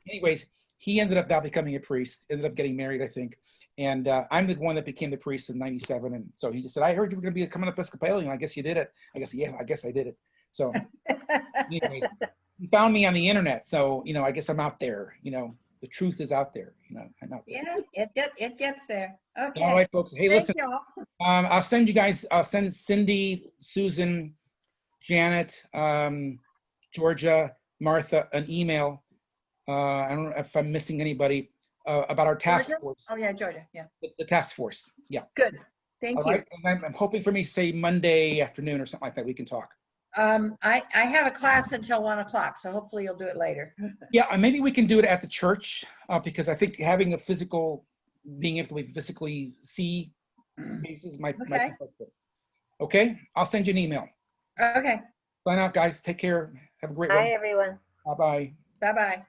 Anyways, he ended up now becoming a priest, ended up getting married, I think. And I'm the one that became the priest in '97. And so he just said, I heard you were going to become an Episcopalian. I guess you did it. I guess, yeah, I guess I did it. So anyways, he found me on the internet. So, you know, I guess I'm out there, you know. The truth is out there, you know. I know. Yeah, it gets there. Okay. All right, folks. Hey, Thank listen. you all. I'll send you guys. I'll send Cindy, Susan, Janet, Georgia, Martha an email. I don't know if I'm missing anybody about our task Georgia? force. Oh yeah, Georgia. Yeah. The task force. Yeah. Good. Thank All you. right. And I'm hoping for me to say Monday afternoon or something like that. We can talk. I have a class until 1 o'clock, so hopefully you'll do it later. Yeah, and maybe we can do it at the church because I think having a physical, being able to physically see faces might be helpful. Okay, I'll send you an email. Okay. Sign out, guys. Take care. Have a great one. Bye, everyone. Bye-bye. Bye-bye.